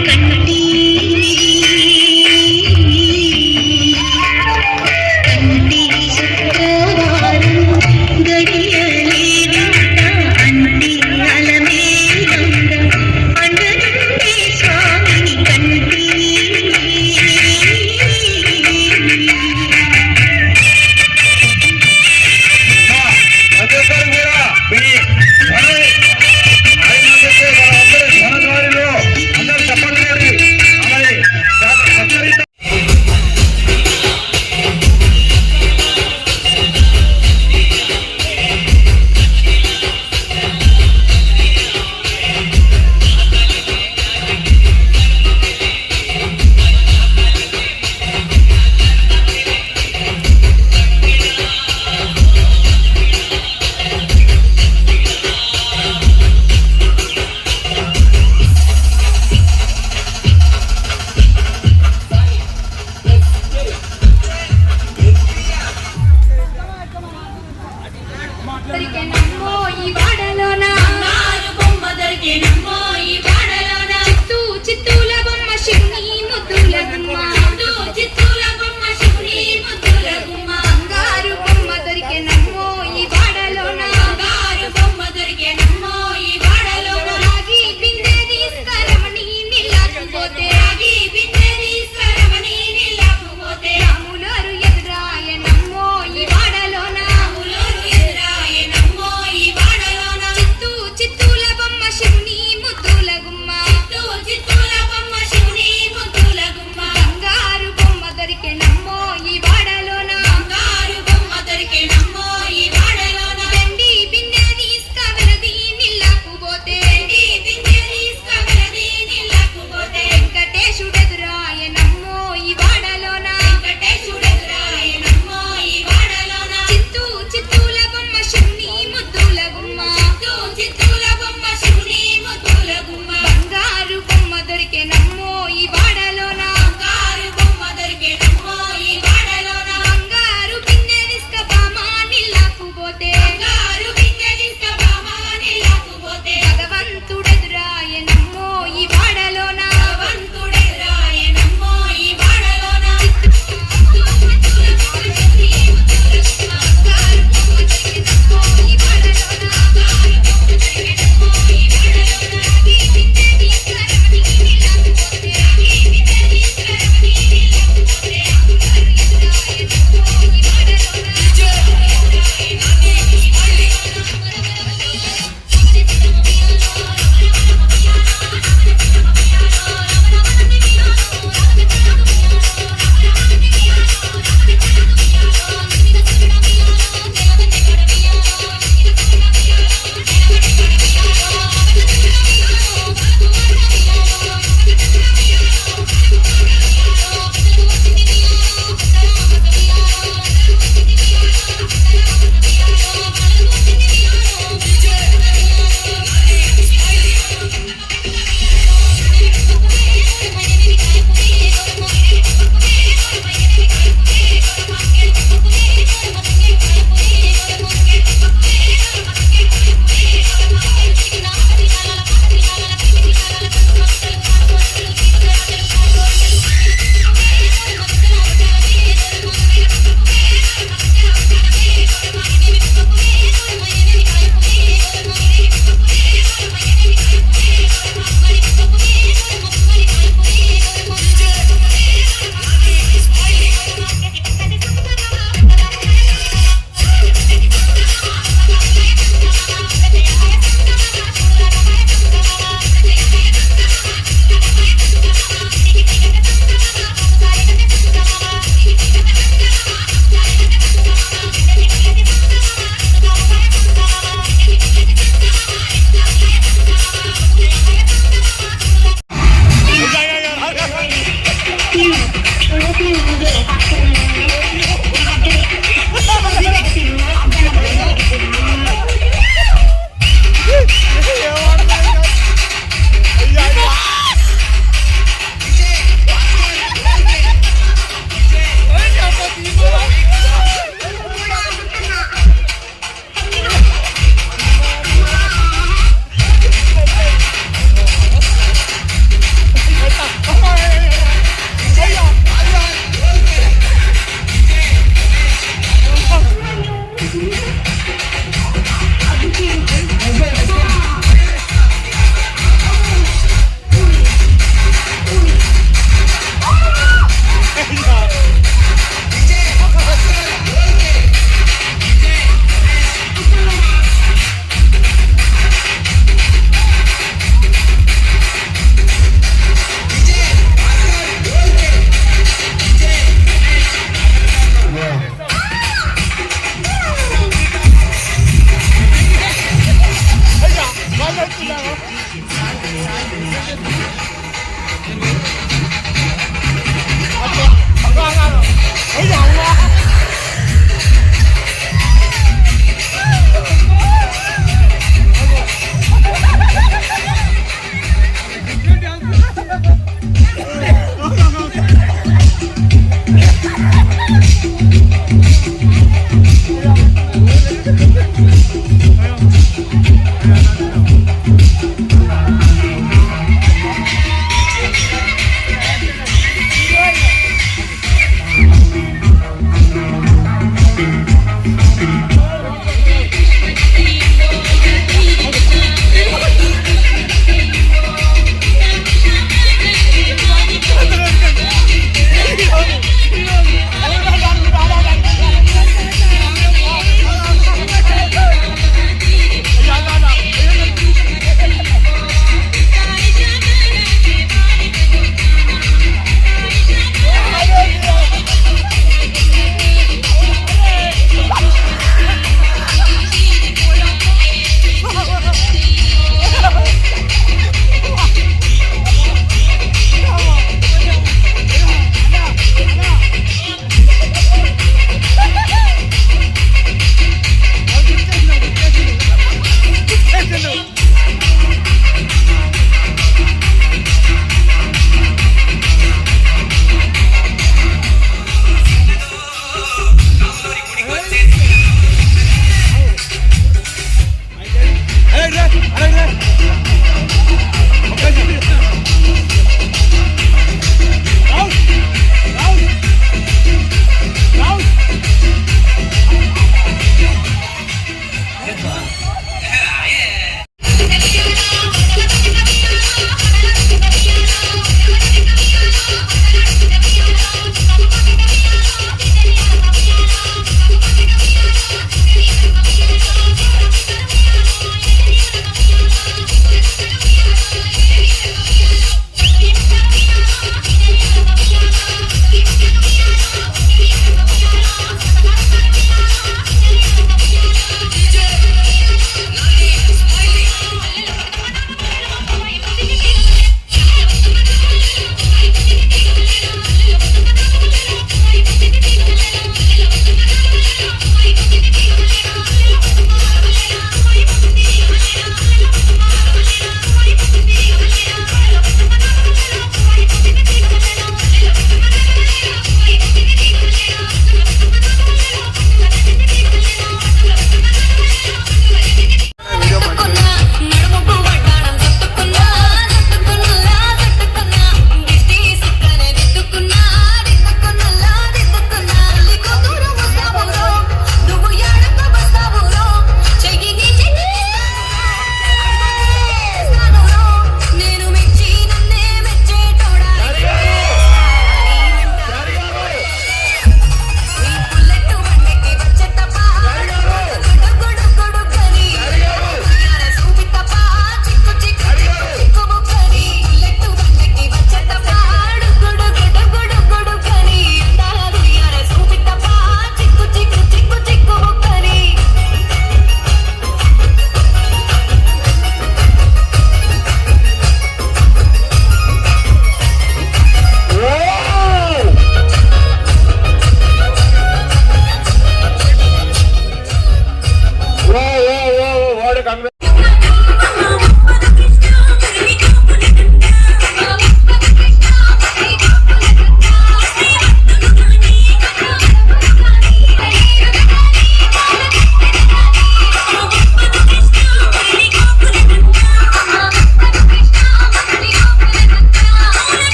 కాంగ్రెస్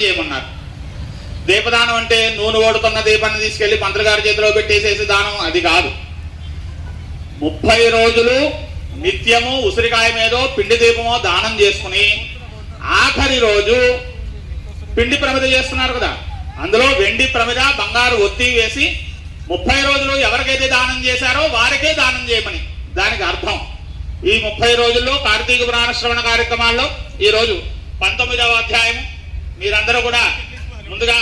చేయమన్నారు. దీపదానం అంటే నూనె ఓడుతున్న దీపాన్ని తీసుకెళ్లి మంత్రి గారి చేతిలో పెట్టేసేసి దానం అది కాదు. 30 రోజులు నిత్యము ఉసిరికాయ మీదో పిండి దీపమో దానం చేసుకుని ఆఖరి రోజు పిండి ప్రమిద చేస్తున్నారు కదా, అందులో వెండి ప్రమిద బంగారు ఒత్తి వేసి 30 రోజులు ఎవరికైతే దానం చేశారో వారికే దానం చేయమని దానికి అర్థం. ఈ 30 రోజుల్లో కార్తీక పురాణ శ్రవణ కార్యక్రమాల్లో ఈ రోజు 19వ అధ్యాయం మీరందరూ కూడా ముందుగా